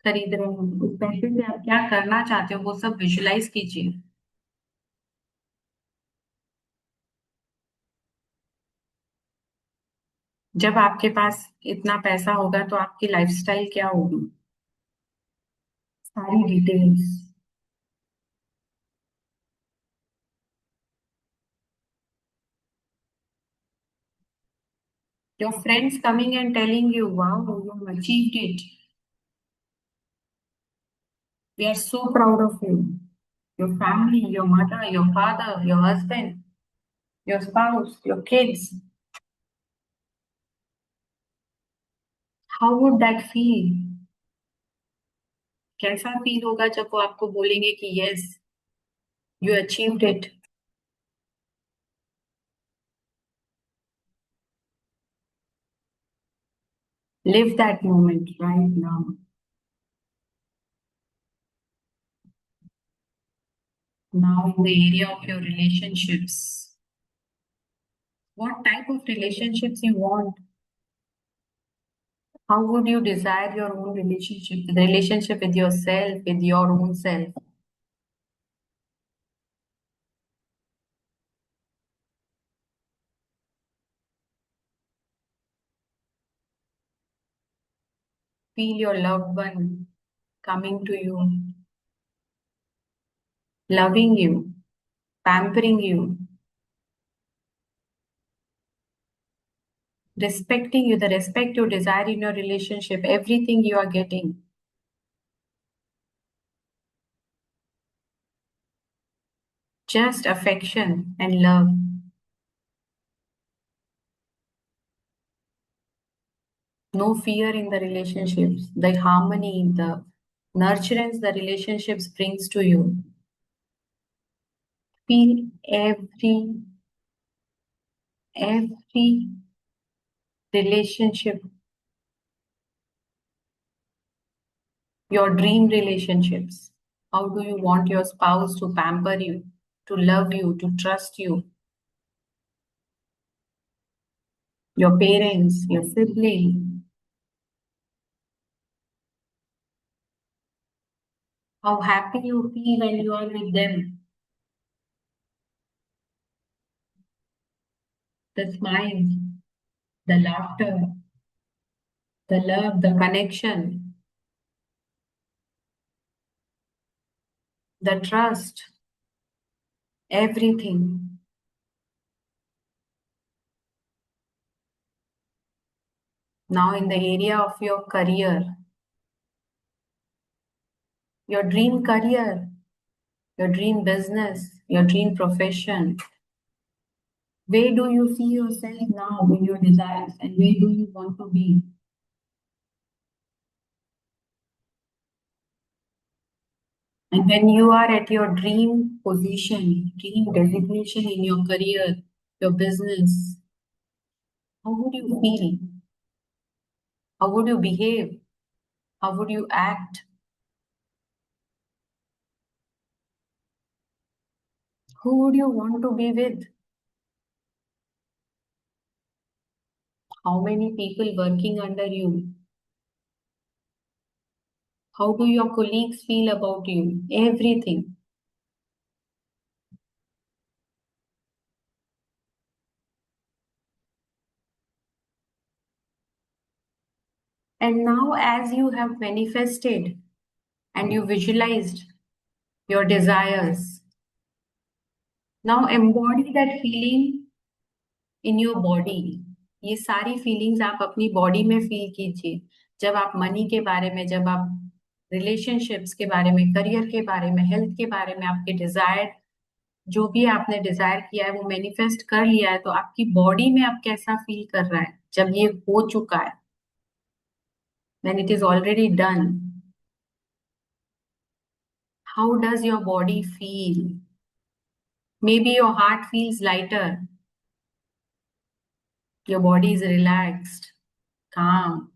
खरीद रहे हैं. उस पैसे से आप क्या करना चाहते हो वो सब विजुलाइज कीजिए. जब आपके पास इतना पैसा होगा तो आपकी लाइफस्टाइल क्या होगी, सारी details. Your friends coming and telling you, wow, you have achieved it. We are so proud of you. Your family, your mother, your father, your husband, your spouse, your kids. How would that feel? कैसा feel होगा जब वो आपको बोलेंगे कि yes You achieved it. Live that moment right now. Now, in the area of your relationships, what type of relationships you want? How would you desire your own relationship? The relationship with yourself, with your own self. Feel your loved one coming to you, loving you, pampering you, respecting you, the respect you desire in your relationship, everything you are getting. Just affection and love. No fear in the relationships, the harmony, the nurturance the relationships brings to you. Feel every relationship, your dream relationships. How do you want your spouse to pamper you, to love you, to trust you? Your parents, your sibling. How happy you feel when you are with them. The smiles, the laughter, the love, the connection, the trust, everything. Now, in the area of your career, your dream career, your dream business, your dream profession, where do you see yourself now in your desires and where do you want to be? And when you are at your dream position, dream designation in your career, your business, how would you feel? How would you behave? How would you act? Who would you want to be with? How many people working under you? How do your colleagues feel about you? Everything. And now, as you have manifested and you visualized your desires, now embody that feeling in your body. ये सारी feelings आप अपनी body में feel कीजिए. जब आप money के बारे में, जब आप रिलेशनशिप्स के बारे में, करियर के बारे में, हेल्थ के बारे में, आपके डिजायर, जो भी आपने डिजायर किया है वो मैनिफेस्ट कर लिया है, तो आपकी बॉडी में आप कैसा फील कर रहा है जब ये हो चुका है, when it is already done? How does your body feel? Maybe your heart feels lighter, your body is relaxed, calm.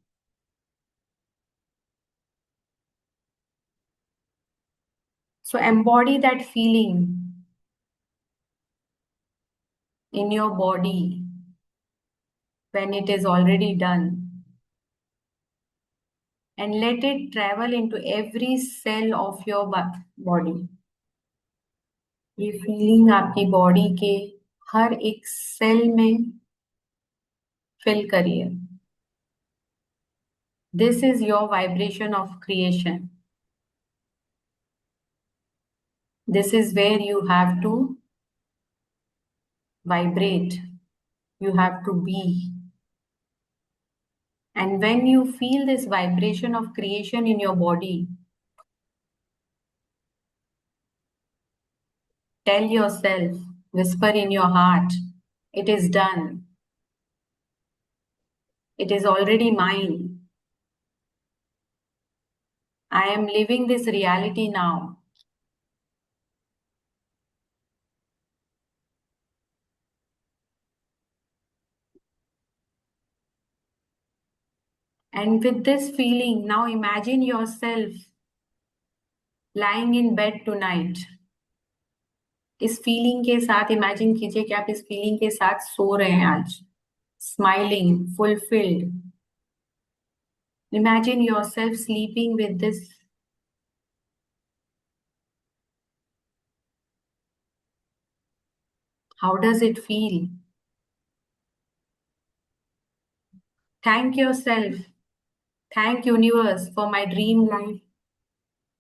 So embody that feeling in your body when it is already done. And let it travel into every cell of your body. ये feeling आपकी body के हर एक cell में fill करिए. This is your vibration of creation. This is where you have to vibrate. You have to be. And when you feel this vibration of creation in your body, tell yourself, whisper in your heart, it is done. It is already mine. I am living this reality now. And with this feeling, now imagine yourself lying in bed tonight. इस feeling के साथ imagine कीजिए कि आप इस feeling के साथ सो रहे हैं आज. Smiling, fulfilled. Imagine yourself sleeping with this. How does it feel? Thank yourself. Thank universe for my dream life.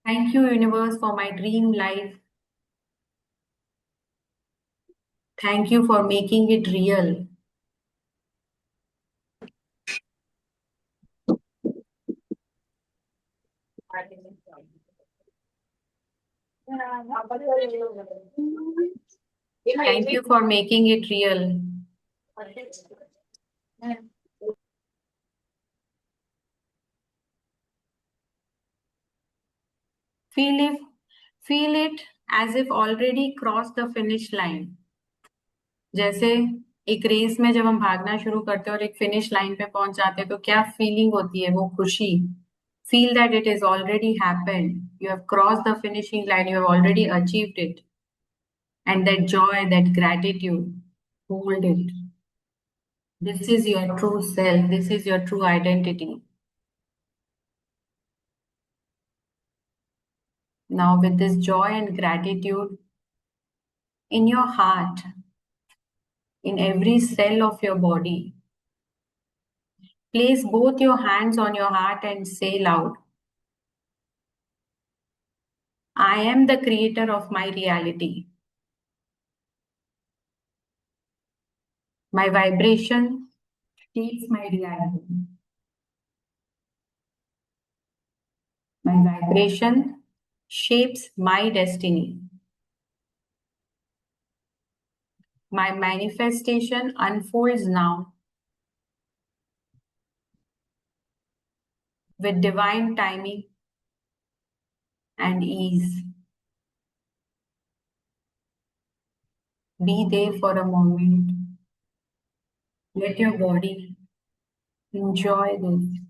Thank you universe for my dream life. Thank you for making it real. Thank you for making it real. Feel it as if already crossed the finish line. जैसे एक race में जब हम भागना शुरू करते हैं और एक फिनिश लाइन पे पहुंच जाते हैं तो क्या फीलिंग होती है? वो खुशी. Feel that it is already happened. You have crossed the finishing line. You have already achieved it. And that joy, that gratitude, hold it. This is your true self. This is your true identity. Now, with this joy and gratitude in your heart, in every cell of your body, place both your hands on your heart and say loud, I am the creator of my reality. My vibration shapes my reality. My vibration shapes my destiny. My manifestation unfolds now with divine timing and ease. Be there for a moment. Let your body enjoy this.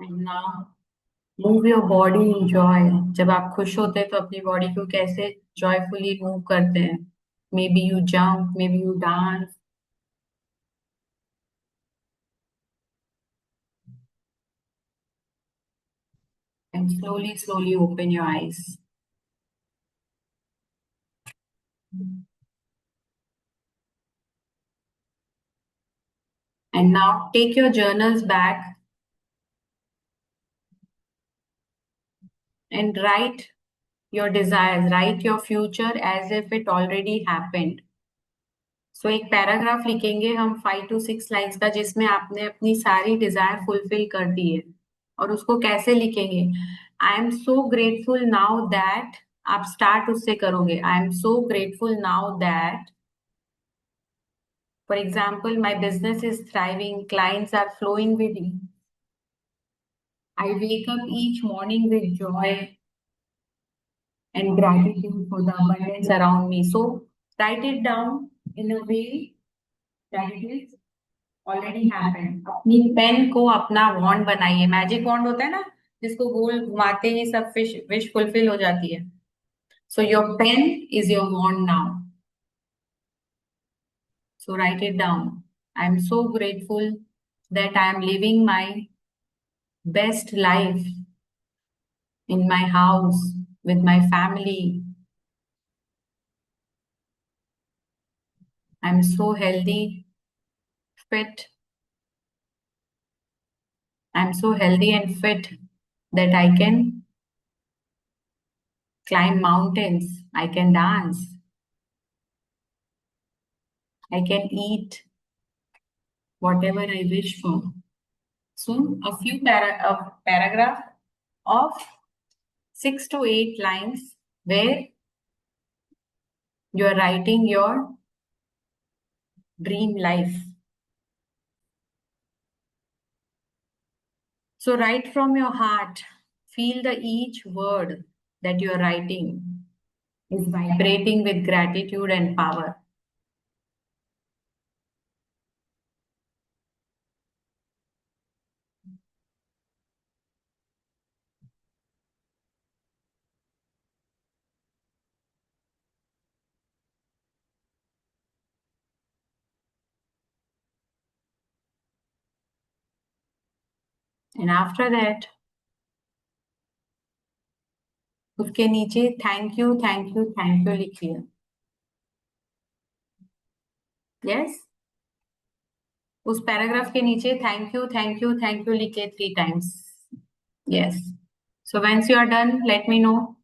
And now move your body in joy. जब आप खुश होते हैं तो अपनी body को कैसे joyfully move करते हैं? Maybe you jump, maybe you dance. And slowly open your eyes. And now take your journals back and write your desires, write your future as if it already happened. So एक paragraph लिखेंगे हम 5 to 6 lines का जिसमें आपने अपनी सारी Dzire fulfil कर दी है. और उसको कैसे लिखेंगे? I am so grateful now that. आप स्टार्ट उससे करोगे. I am so grateful now that. For example, my business is thriving, clients are flowing with ease. I wake up each morning with joy and gratitude for the abundance around me. So write it down in a way that it is already happened. अपनी pen को अपना वॉन्ड बनाइए. Magic wand होता है ना जिसको गोल घुमाते ही सब विश फुलफिल हो जाती है. So your pen is your wand now. So write it down. I am so grateful that I am living my best life in my house with my family. I'm so healthy, fit. I'm so healthy and fit that I can climb mountains. I can dance. I can eat whatever I wish for. So a few paragraph of 6 to 8 lines where You are writing your dream life. So write from your heart. Feel the each word that you are writing is vibrating with gratitude and power. And after that, उसके नीचे thank you thank you thank you लिखिए. Yes? उस paragraph के नीचे thank you लिखे 3 times. Yes. So once you are done, let me know.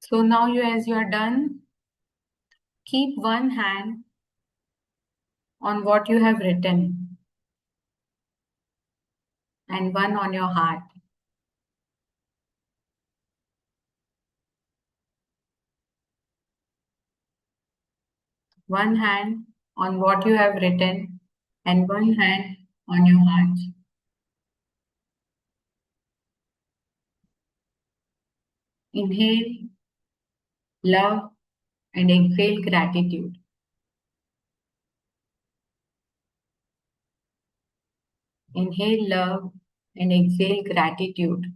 So now as you are done, keep one hand on what you have written and one on your heart. One hand on what you have written and one hand on your heart. Inhale love and exhale gratitude. Inhale love and exhale gratitude.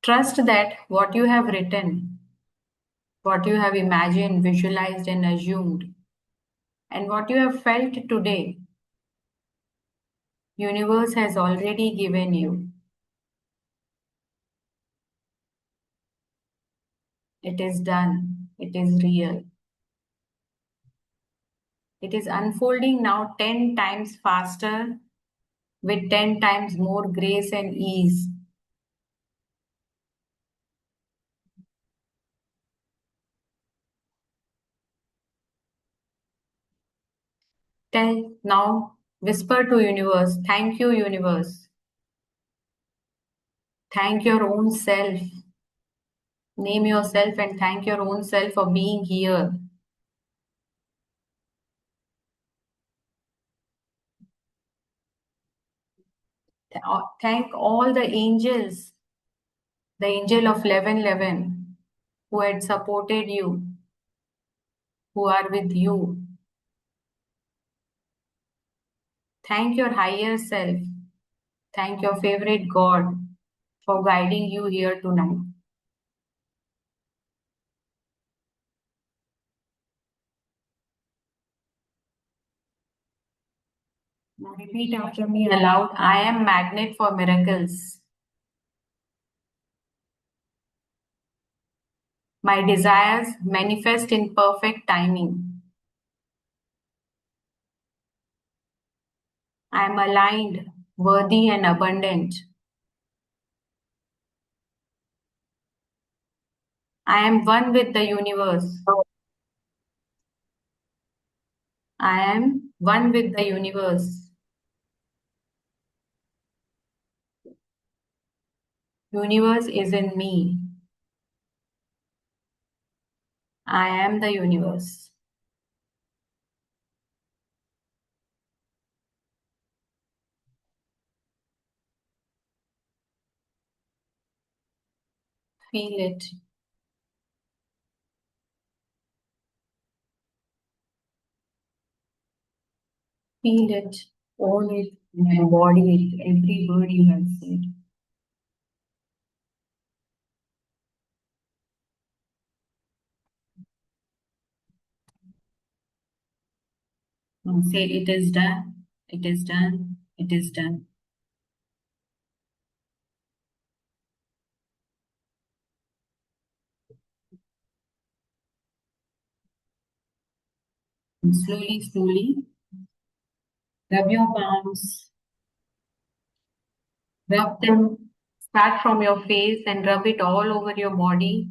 Trust that what you have written, what you have imagined, visualized, and assumed, and what you have felt today, universe has already given you. It is done. It is real. It is unfolding now 10 times faster with 10 times more grace and ease. Now whisper to universe, thank you universe. Thank your own self. Name yourself and thank your own self for being here. Thank all the angels, the angel of 1111 who had supported you, who are with you. Thank your higher self. Thank your favorite God for guiding you here tonight. Now repeat after me aloud. I am magnet for miracles. My desires manifest in perfect timing. I am aligned, worthy, and abundant. I am one with the universe. I am one with the universe. Universe is in me. I am the universe. Feel it. Feel it, own it, embody it, every word you have said. Now say, it is done, it is done, it is done. And slowly, slowly, rub your palms, rub them, start from your face and rub it all over your body.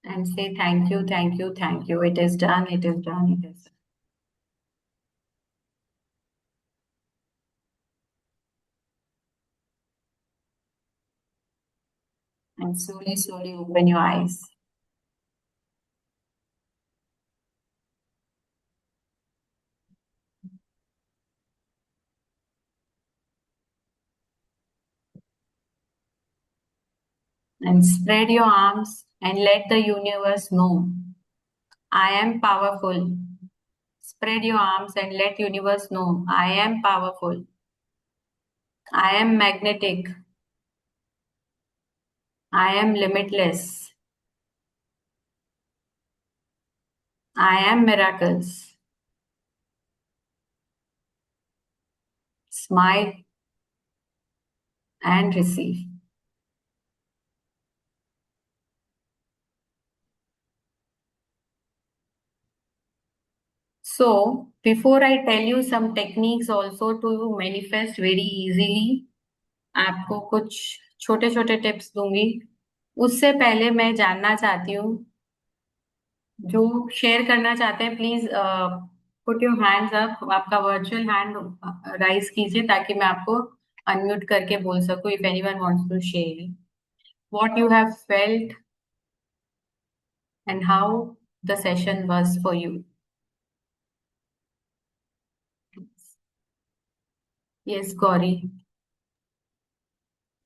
And say thank you, thank you, thank you. It is done, it is done, it is done. And slowly, slowly open your eyes. And spread your arms and let the universe know I am powerful. Spread your arms and let universe know I am powerful. I am magnetic. I am limitless. I am miracles. Smile and receive. So, before I tell you some techniques also to manifest very easily, आपको कुछ छोटे छोटे tips दूंगी. उससे पहले मैं जानना चाहती हूँ, जो शेयर करना चाहते हैं please put your hands up. आपका वर्चुअल हैंड राइज कीजिए ताकि मैं आपको अनम्यूट करके बोल सकूं. If anyone wants to share what you have felt and how the session was for you. Yes, Gauri.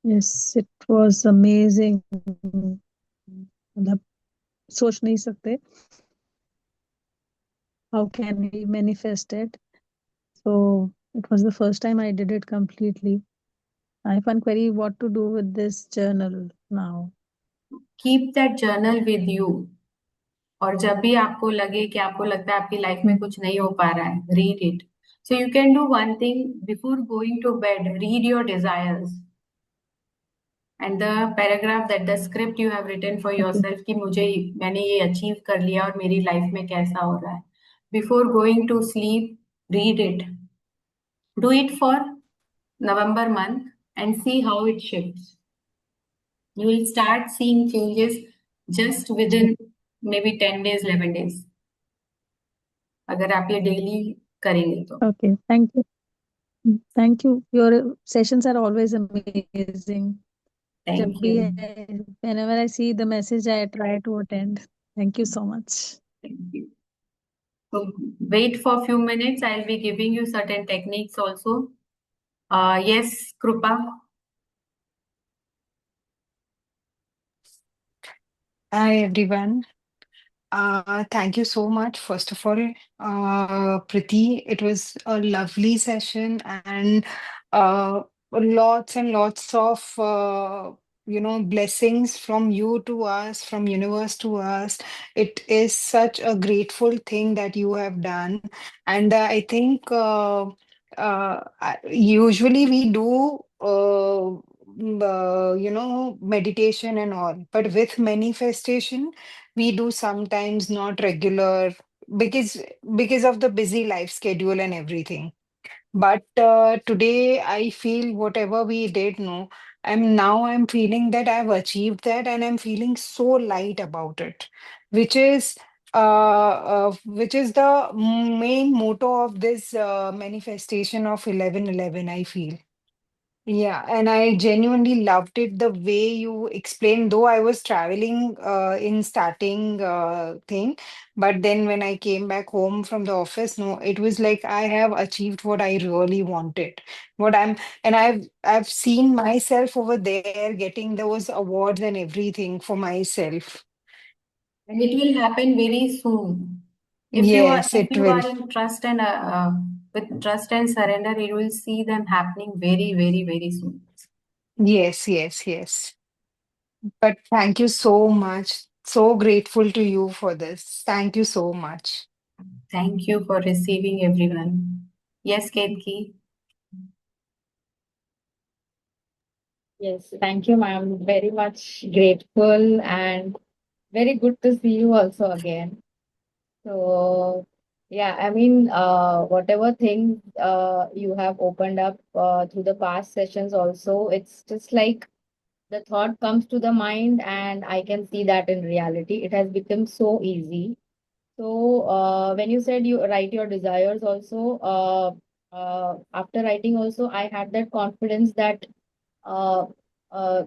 Yes, it was amazing. मतलब सोच नहीं सकते. How can we manifest it? So it was the first time I did it completely. I find query what to do with this journal now. Keep that journal with you. और जब भी आपको लगे कि आपको लगता है आपकी लाइफ में कुछ नहीं हो पा रहा है, read it. So you can do one thing before going to bed, read your desires. And the paragraph, that the script you have written for yourself कि मैंने ये अचीव कर लिया और मेरी लाइफ में कैसा हो रहा है. Before going to sleep, read it. Do it for November month and see how it shifts. You will start seeing changes just within maybe 10 days, 11 days. अगर आप ये daily करेंगे तो. Okay, thank you. Thank you. Your sessions are always amazing. जब Thank भी you. है, whenever I see the message, I try to attend. Thank you so much. Thank you. So wait for a few minutes. I'll be giving you certain techniques also. Yes, Krupa. Hi everyone. Thank you so much. First of all, Priti, it was a lovely session and lots and lots of blessings from you to us, from universe to us. It is such a grateful thing that you have done, and I think usually we do. Meditation and all, but with manifestation we do sometimes not regular because because of the busy life schedule and everything. But today I feel whatever we did, no, I'm feeling that I've achieved that and I'm feeling so light about it, which is which is the main motto of this manifestation of 1111, I feel. Yeah, and I genuinely loved it the way you explained, though I was traveling in starting thing, but then when I came back home from the office, no, it was like I have achieved what I really wanted. What I'm and I've seen myself over there getting those awards and everything for myself. And it will happen very soon. Yes, If it you will. are in trust and with trust and surrender, you will see them happening very, very, very soon. Yes, yes, yes. But thank you so much. So grateful to you for this. Thank you so much. Thank you for receiving everyone. Yes, Ketki. Yes, thank you, ma'am. Very much grateful and very good to see you also again. So, yeah, I mean, whatever things you have opened up through the past sessions also, it's just like the thought comes to the mind, and I can see that in reality. It has become so easy. So, when you said you write your desires also, after writing also, I had that confidence that uh, uh,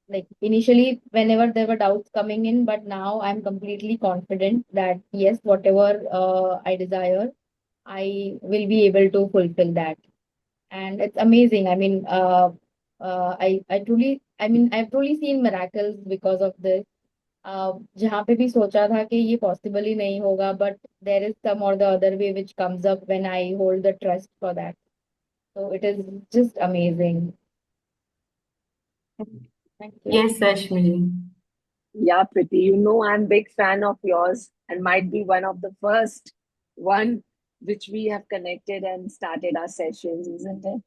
like initially whenever there were doubts coming in, but now I'm completely confident that yes, whatever I desire, I will be able to fulfill that. And it's amazing. I mean, I truly, I mean, I've truly seen miracles because of this. जहाँ पे भी सोचा था कि ये possible ही नहीं होगा, but there is some or the other way which comes up when I hold the trust for that. So it is just amazing. Thank you. Yes, Rashmi. Yeah, Priti, you know I'm big fan of yours and might be one of the first one which we have connected and started our sessions, isn't it?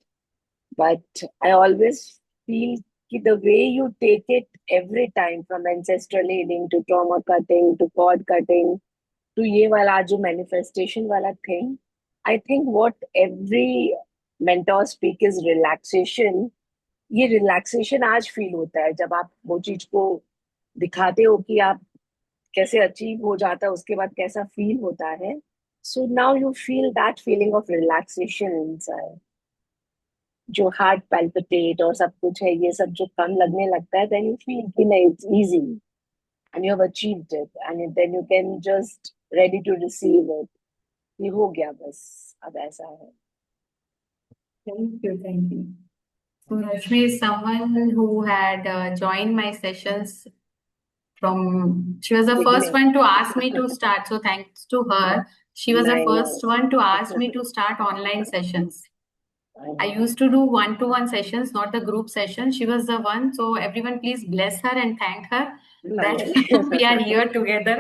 But I always feel the way you take it every time from ancestral healing to trauma cutting to cord cutting to ये वाला जो manifestation वाला thing, I think what every mentor speak is relaxation. ये relaxation आज feel होता है जब आप वो चीज को दिखाते हो कि आप कैसे अचीव हो जाता है उसके बाद कैसा फील होता है so now you feel that feeling of relaxation inside जो हार्ट पैल्पिटेट और सब कुछ है ये सब जो कम लगने लगता है देन यू फील कि नहीं it's easy and you have achieved it and then you can just ready to receive it ये हो गया बस अब ऐसा है Thank you, thank you. So Rashmi is someone who had joined my sessions she was the first beginning one to ask me to start. So thanks to her, she was the nice first one to ask me to start online sessions. I used to do one-to-one sessions, not the group sessions. She was the one. So everyone, please bless her and thank her that we are here together.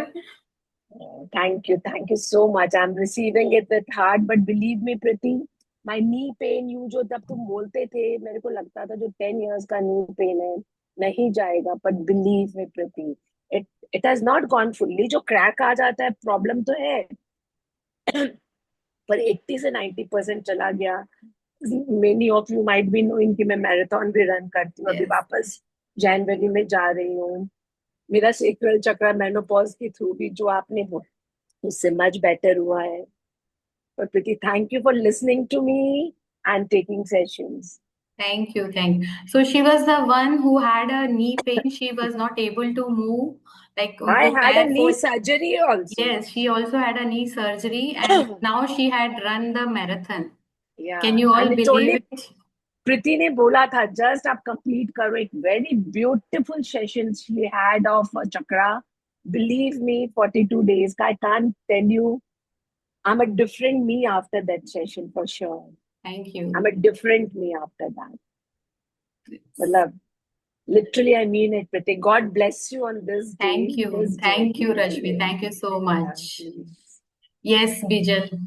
Thank you so much. I'm receiving it with heart, but believe me, Priti, my knee pain, you जो जब तुम बोलते थे मेरे को लगता था जो 10 years का knee pain है नहीं जाएगा, but believe me, Priti, it has not gone fully. जो crack आ जाता है problem तो है, पर 80 से 90% चला गया. Many of you might be knowing कि मैं marathon भी run करती हूँ, अभी Yes. वापस जनवरी में जा रही हूँ. मेरा सेक्रल चक्र मेनोपॉज के थ्रू भी जो आपने उससे मच बेटर हुआ है. But Priti, thank you for listening to me and taking sessions. Thank you, thank you. So she was the one who had a knee pain. She was not able to move, like I go had a knee barefoot. surgery also. Yes, she also had a knee surgery, and now she had run the marathon. Yeah, Can you all and it's believe only it? Priti ने बोला था just आप complete करो. एक very beautiful sessions she had of chakra. Believe me, 42 days. I can't tell you. I'm a different me after that session for sure. Thank you. I'm a different me after that. मतलब literally, I mean it, Priti. God bless you on this day. Thank you. This Thank you, journey. Rashmi. Thank you so Yeah, much. please. Yes, Bijal.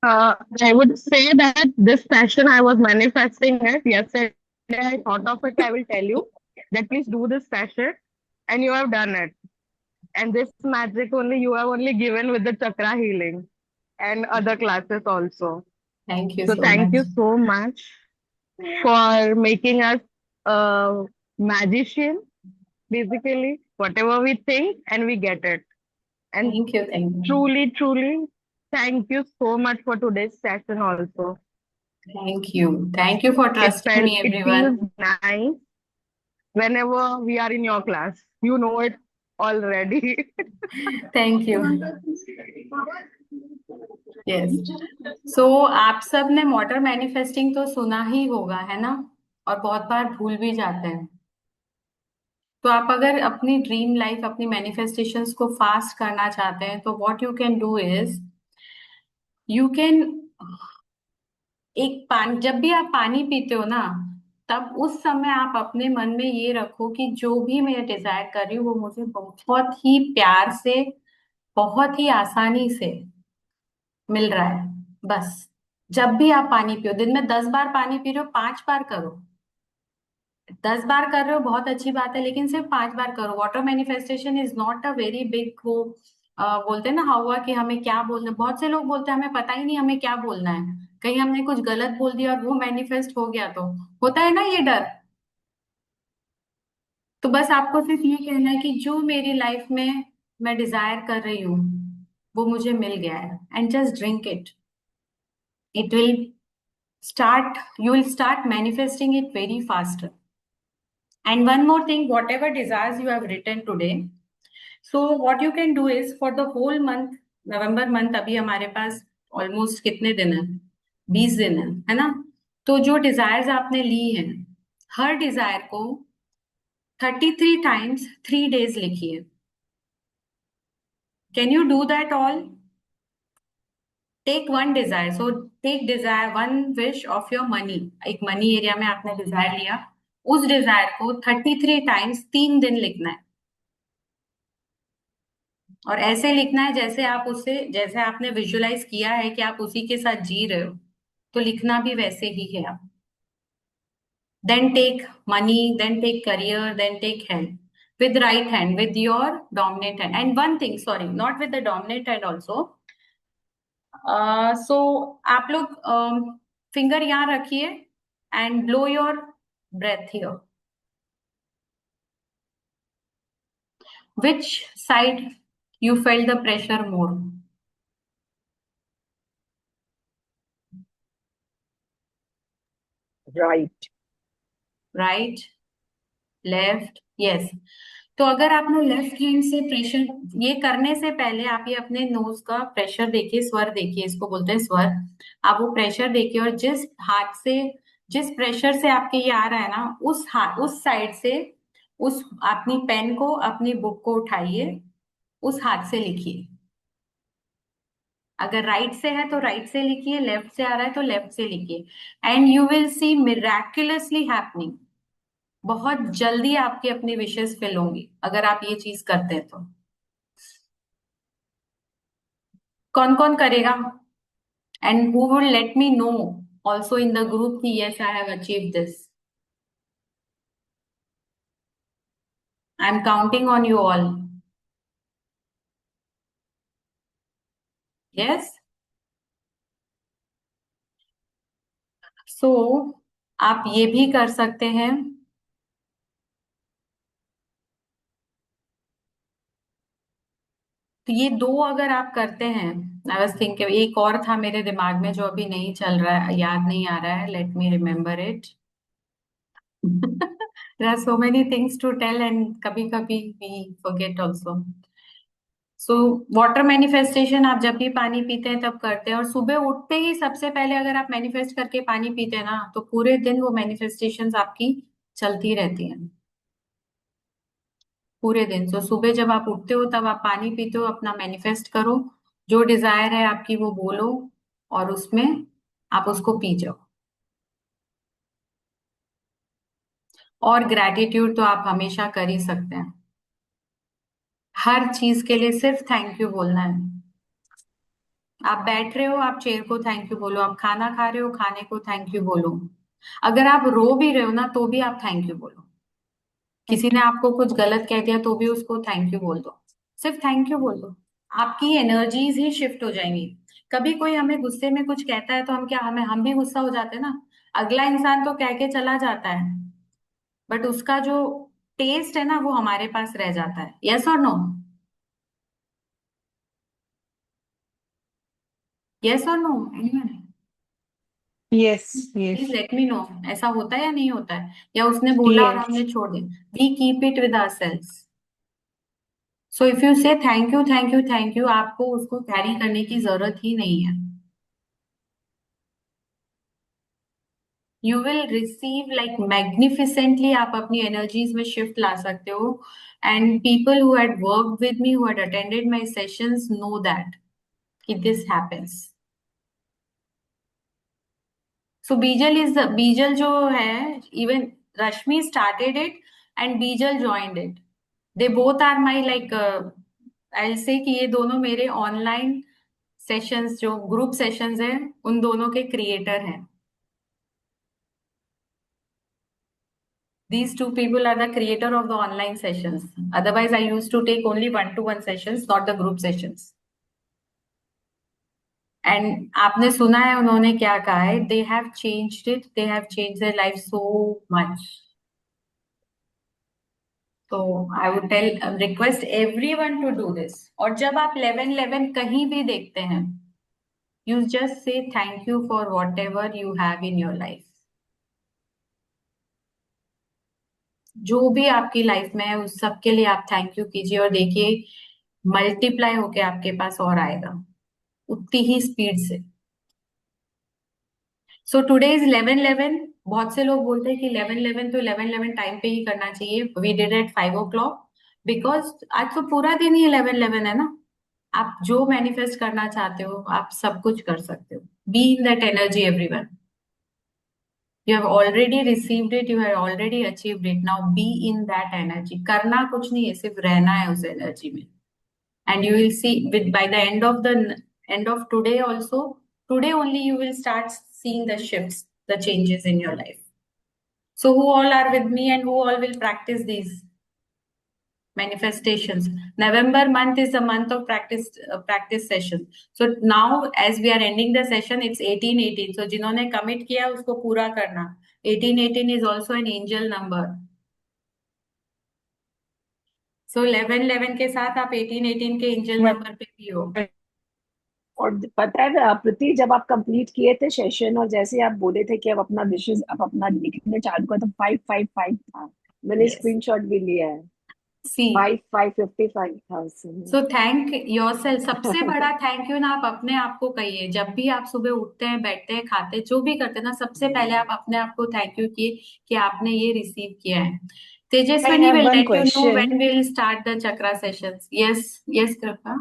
I would say that this session I was manifesting it yesterday. I thought of it. I will tell you that please do this session, and you have done it. And this magic only you have only given with the chakra healing and other classes also. Thank you So so thank much. you so much for making us a magician. Basically, whatever we think and we get it. And Thank you. Thank you. truly, thank you so much for today's session also. Thank you. Thank you for trusting me, It feels everyone. nice whenever we are in your class. You know it already. Thank you. Yes. So आप सब ने motor manifesting तो सुना ही होगा, है ना? और बहुत बार भूल भी जाते हैं. तो आप अगर अपनी ड्रीम लाइफ, अपनी मैनिफेस्टेशंस को फास्ट करना चाहते हैं तो what you can do is, you can, एक पानी, जब भी आप पानी पीते हो ना, तब उस समय आप अपने मन में ये रखो कि जो भी मैं डिजायर कर रही हूँ वो मुझे बहुत ही प्यार से, बहुत ही आसानी से मिल रहा है। बस, जब भी आप पानी पियो, दिन में 10 बार पानी पी रहे हो, 5 बार करो। 10 बार कर रहे हो बहुत अच्छी बात है, लेकिन सिर्फ 5 बार करो। Water manifestation is not a very big वो, बोलते हैं ना हवा कि हमें क्या बोलना, बहुत से लोग बोलते हैं हमें पता ही नहीं हमें क्या बोलना है, कहीं हमने कुछ गलत बोल दिया और वो मैनिफेस्ट हो गया तो, होता है ना ये डर। तो बस आपको सिर्फ ये कहना है कि जो मेरी लाइफ में मैं डिजायर कर रही हूँ वो मुझे मिल गया है, and just drink it, it will start, you will start manifesting it very faster. And one more thing, whatever desires you have written today, so what you can do is for the whole month, November month अभी हमारे पास almost कितने दिन है, 20 दिन है ना? तो जो डिजायर्स आपने ली हैं, हर डिजायर को 33 टाइम्स 3 डेज लिखिए। Can you do that all? Take one desire, so take desire one wish of your money, एक मनी एरिया में आपने डिजायर लिया, उस डिजायर को 33 टाइम्स 3 दिन लिखना है। और ऐसे लिखना है जैसे आप उससे, जैसे आपने विजुअलाइज किया है कि आप उसी के साथ जी रहे हो, तो लिखना भी वैसे ही है आप। Then take money, then take career, then take health with right hand, with your dominate hand, and one thing, sorry not with the dominate hand also. So आप लोग फिंगर यहाँ रखिए and blow your breath here. Which side you felt the pressure more? Right. Right, left, yes. तो अगर आपने left hand से pressure, ये करने से पहले आप ये अपने नोज का प्रेशर देखिए, स्वर देखिए, इसको बोलते हैं स्वर। आप वो प्रेशर देखिए और जिस हाथ से, जिस प्रेशर से आपके ये आ रहा है ना, उस हाथ, उस साइड से, उस अपनी पेन को, अपनी बुक को उठाइए, उस हाथ से लिखिए। अगर राइट से है तो राइट से लिखिए, लेफ्ट से आ रहा है तो लेफ्ट से लिखिए, and you will see miraculously happening. बहुत जल्दी आपकी अपनी विशेस फिल होंगी अगर आप ये चीज करते हैं तो। कौन कौन करेगा? And who will let me know also in the group कि yes I have achieve this. I am counting on you all. Yes, so आप ये भी कर सकते हैं। तो ये दो अगर आप करते हैं, आई वाज थिंकिंग एक और था मेरे दिमाग में जो अभी नहीं चल रहा है, याद नहीं आ रहा है, let me remember it. There are so many things to tell and कभी कभी we forget also. So water manifestation आप जब भी पानी पीते हैं तब करते हैं, और सुबह उठते ही सबसे पहले अगर आप मैनिफेस्ट करके पानी पीते हैं ना, तो पूरे दिन वो मैनिफेस्टेशंस आपकी चलती रहती हैं पूरे दिन। तो सुबह जब आप उठते हो तब आप पानी पीते हो, अपना मैनिफेस्ट करो, जो डिजायर है आपकी वो बोलो, और उसमें आप उसको पी जाओ। और ग्रैटिट्यूड तो आप हमेशा कर ही सकते हैं, हर चीज के लिए सिर्फ थैंक यू बोलना है। आप बैठ रहे हो, आप चेयर को थैंक यू बोलो, आप खाना खा रहे हो, खाने को थैंक यू बोलो, अगर आप रो भी रहे हो ना तो भी आप थैंक यू बोलो, किसी ने आपको कुछ गलत कह दिया तो भी उसको थैंक यू बोल दो, सिर्फ थैंक यू बोल दो, आपकी एनर्जीज ही शिफ्ट हो जाएंगी। कभी कोई हमें गुस्से में कुछ कहता है तो हम क्या, हमें हम भी गुस्सा हो जाते हैं ना, अगला इंसान तो कह के चला जाता है, बट उसका जो टेस्ट है ना वो हमारे पास रह जाता है। यस और नो? यस और no? Yes, please yes, let me know, ऐसा होता है या नहीं होता है, या उसने बोला और हमने yes. छोड़ दिया? We keep it with ourselves. So if you say thank you thank you thank you, आपको उसको कैरी करने की जरूरत ही नहीं है। You will receive like magnificently. आप अपनी energies में shift ला सकते हो. And people who had worked with me, who had attended my sessions, know that this happens. So Bijal जो है, even Rashmi started it and Bijal joined it. They both are my like I'll say कि ये दोनों मेरे online sessions जो group sessions हैं उन दोनों के creator हैं. These two people are the creator of the online sessions. Otherwise, I used to take only one-to-one sessions, not the group sessions. And आपने सुना है उन्होंने क्या कहा है? They have changed it. They have changed their life so much. So I would request everyone to do this. और जब आप 11-11 कहीं भी देखते हैं, you just say thank you for whatever you have in your life. जो भी आपकी लाइफ में है उस सब के लिए आप थैंक यू कीजिए और देखिए मल्टीप्लाई होके आपके पास और आएगा उतनी ही स्पीड से. So today is 11-11. बहुत से लोग बोलते हैं कि 11-11 तो 11-11 टाइम पे ही करना चाहिए. We did at 5 o'clock because आज तो पूरा दिन ही 11-11 है ना. आप जो मैनिफेस्ट करना चाहते हो आप सब कुछ कर सकते हो. Be in that energy everyone. You have already received it, you have already achieved it. Now be in that energy. करना कुछ नहीं है, सिर्फ रहना है उस एनर्जी में. And you will see by the end of today also, today only you will start seeing the shifts, the changes in your life. So who all are with me and who all will practice these manifestations? November month is the month of practice session. So now as we are ending the session, it's 18-18. So जिन्होंने commit किया उसको पूरा करना. 18-18 is also an angel number. So 11-11 के साथ आप 18-18 के angel number पे भी हो. और पता है प्रीति, जब आप कंप्लीट किए थे सेशन और जैसे आप बोले थे कि अब अपना विशेष आप अपना लिखने चालू कर, तो 555 था. मैंने Yes. स्क्रीनशॉट भी लिया है. See. 555,000. So thank yourself. सबसे बड़ा थैंक यू ना आप अपने आप को कहिए. जब भी आप सुबह उठते हैं, बैठते हैं, खाते हैं, जो भी करते हैं ना, सबसे पहले आप अपने आप को थैंक यू किए कि आपने ये रिसीव किया है. Tejaswini have will one let you know question. when we'll start the chakra sessions. Yes, Kripa.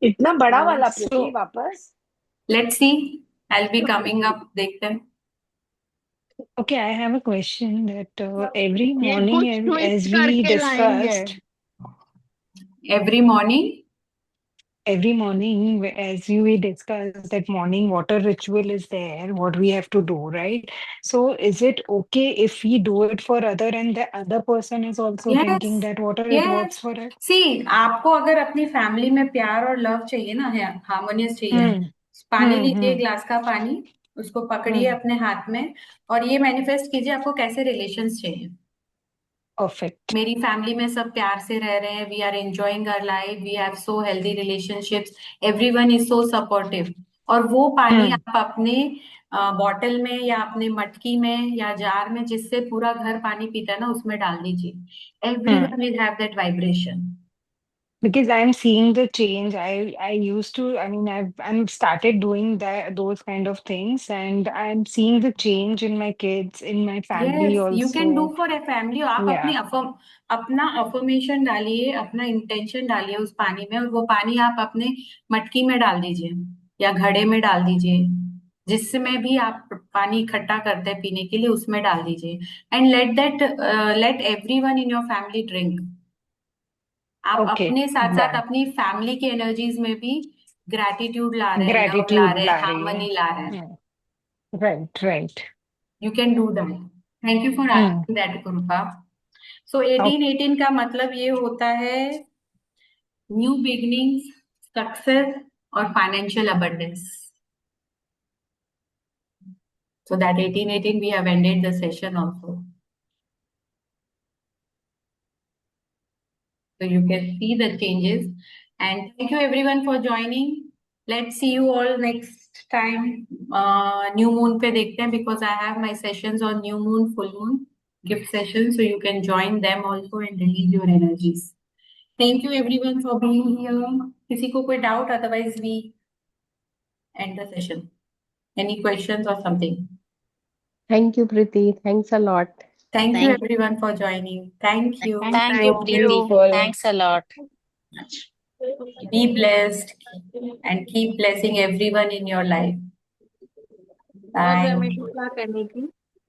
इतना बड़ा वाला So- प्रीति वापस. Let's see. I'll be coming up. देखते हैं. Okay, I have a question that every ये morning, कुछ twist as we करके लाएंगे. discussed, Every morning. every morning, as we discussed, that morning water ritual is there, what we have to do, right? So, is it okay if we do it for other and the other person is also Yes. drinking that water, it Yes. works for it? See, आपको अगर अपनी family में प्यार और love चाहिए ना, harmonious चाहिए, पानी लीजिए, ग्लास का पानी, उसको पकड़िए अपने हाथ में और ये मैनिफेस्ट कीजिए आपको कैसे रिलेशंस चाहिए. Perfect. मेरी फैमिली में सब प्यार से रह रहे हैं. We are enjoying our life. We have so healthy relationships. Everyone is so supportive. और वो पानी आप अपने बॉटल में या अपने मटकी में या जार में, जिससे पूरा घर पानी पीता है ना, उसमें डाल दीजिए. Everyone will have that vibration. Because I'm seeing the change. I used to, I mean, I'm started doing those kind of things, and I'm seeing the change in my kids, in my family Yes, you can do also. for a family. आप Yeah. अपना affirmation डालिए, अपना intention डालिए उस पानी में, और वो पानी आप अपने मटकी में डाल दीजिए या घड़े में डाल दीजिए, जिसमें भी आप पानी इकट्ठा करते हैं पीने के लिए, उसमें डाल दीजिए. And let everyone in your family drink. आप Okay, अपने साथ साथ done. अपनी फैमिली की एनर्जीज में भी ग्रैटिट्यूड ला रहे हैं, लव ला Gratitude रहे ला हैं, रही है. हार्मनी ला रहे हैं. Yeah. Right. You can do that. Thank you for asking that, Kurupa. So 18-18 का मतलब ये होता है न्यू बिगिनिंग्स, सक्सेस और financial abundance. So that 18-18 we have ended the session also. So you can see the changes. And thank you everyone for joining. Let's see you all next time. New moon पे देखते हैं, because I have my sessions on new moon, full moon, gift sessions, so you can join them also and release your energies. Thank you everyone for being here. किसी को कोई doubt? Otherwise we end the session. Any questions or something? Thank you, Preeti. Thanks a lot. Thank you Thank you. everyone for joining. Thank you. Thank you, Thank you. Preeti. Thanks a lot. Be blessed and keep blessing everyone in your life. Was Bye. there anything?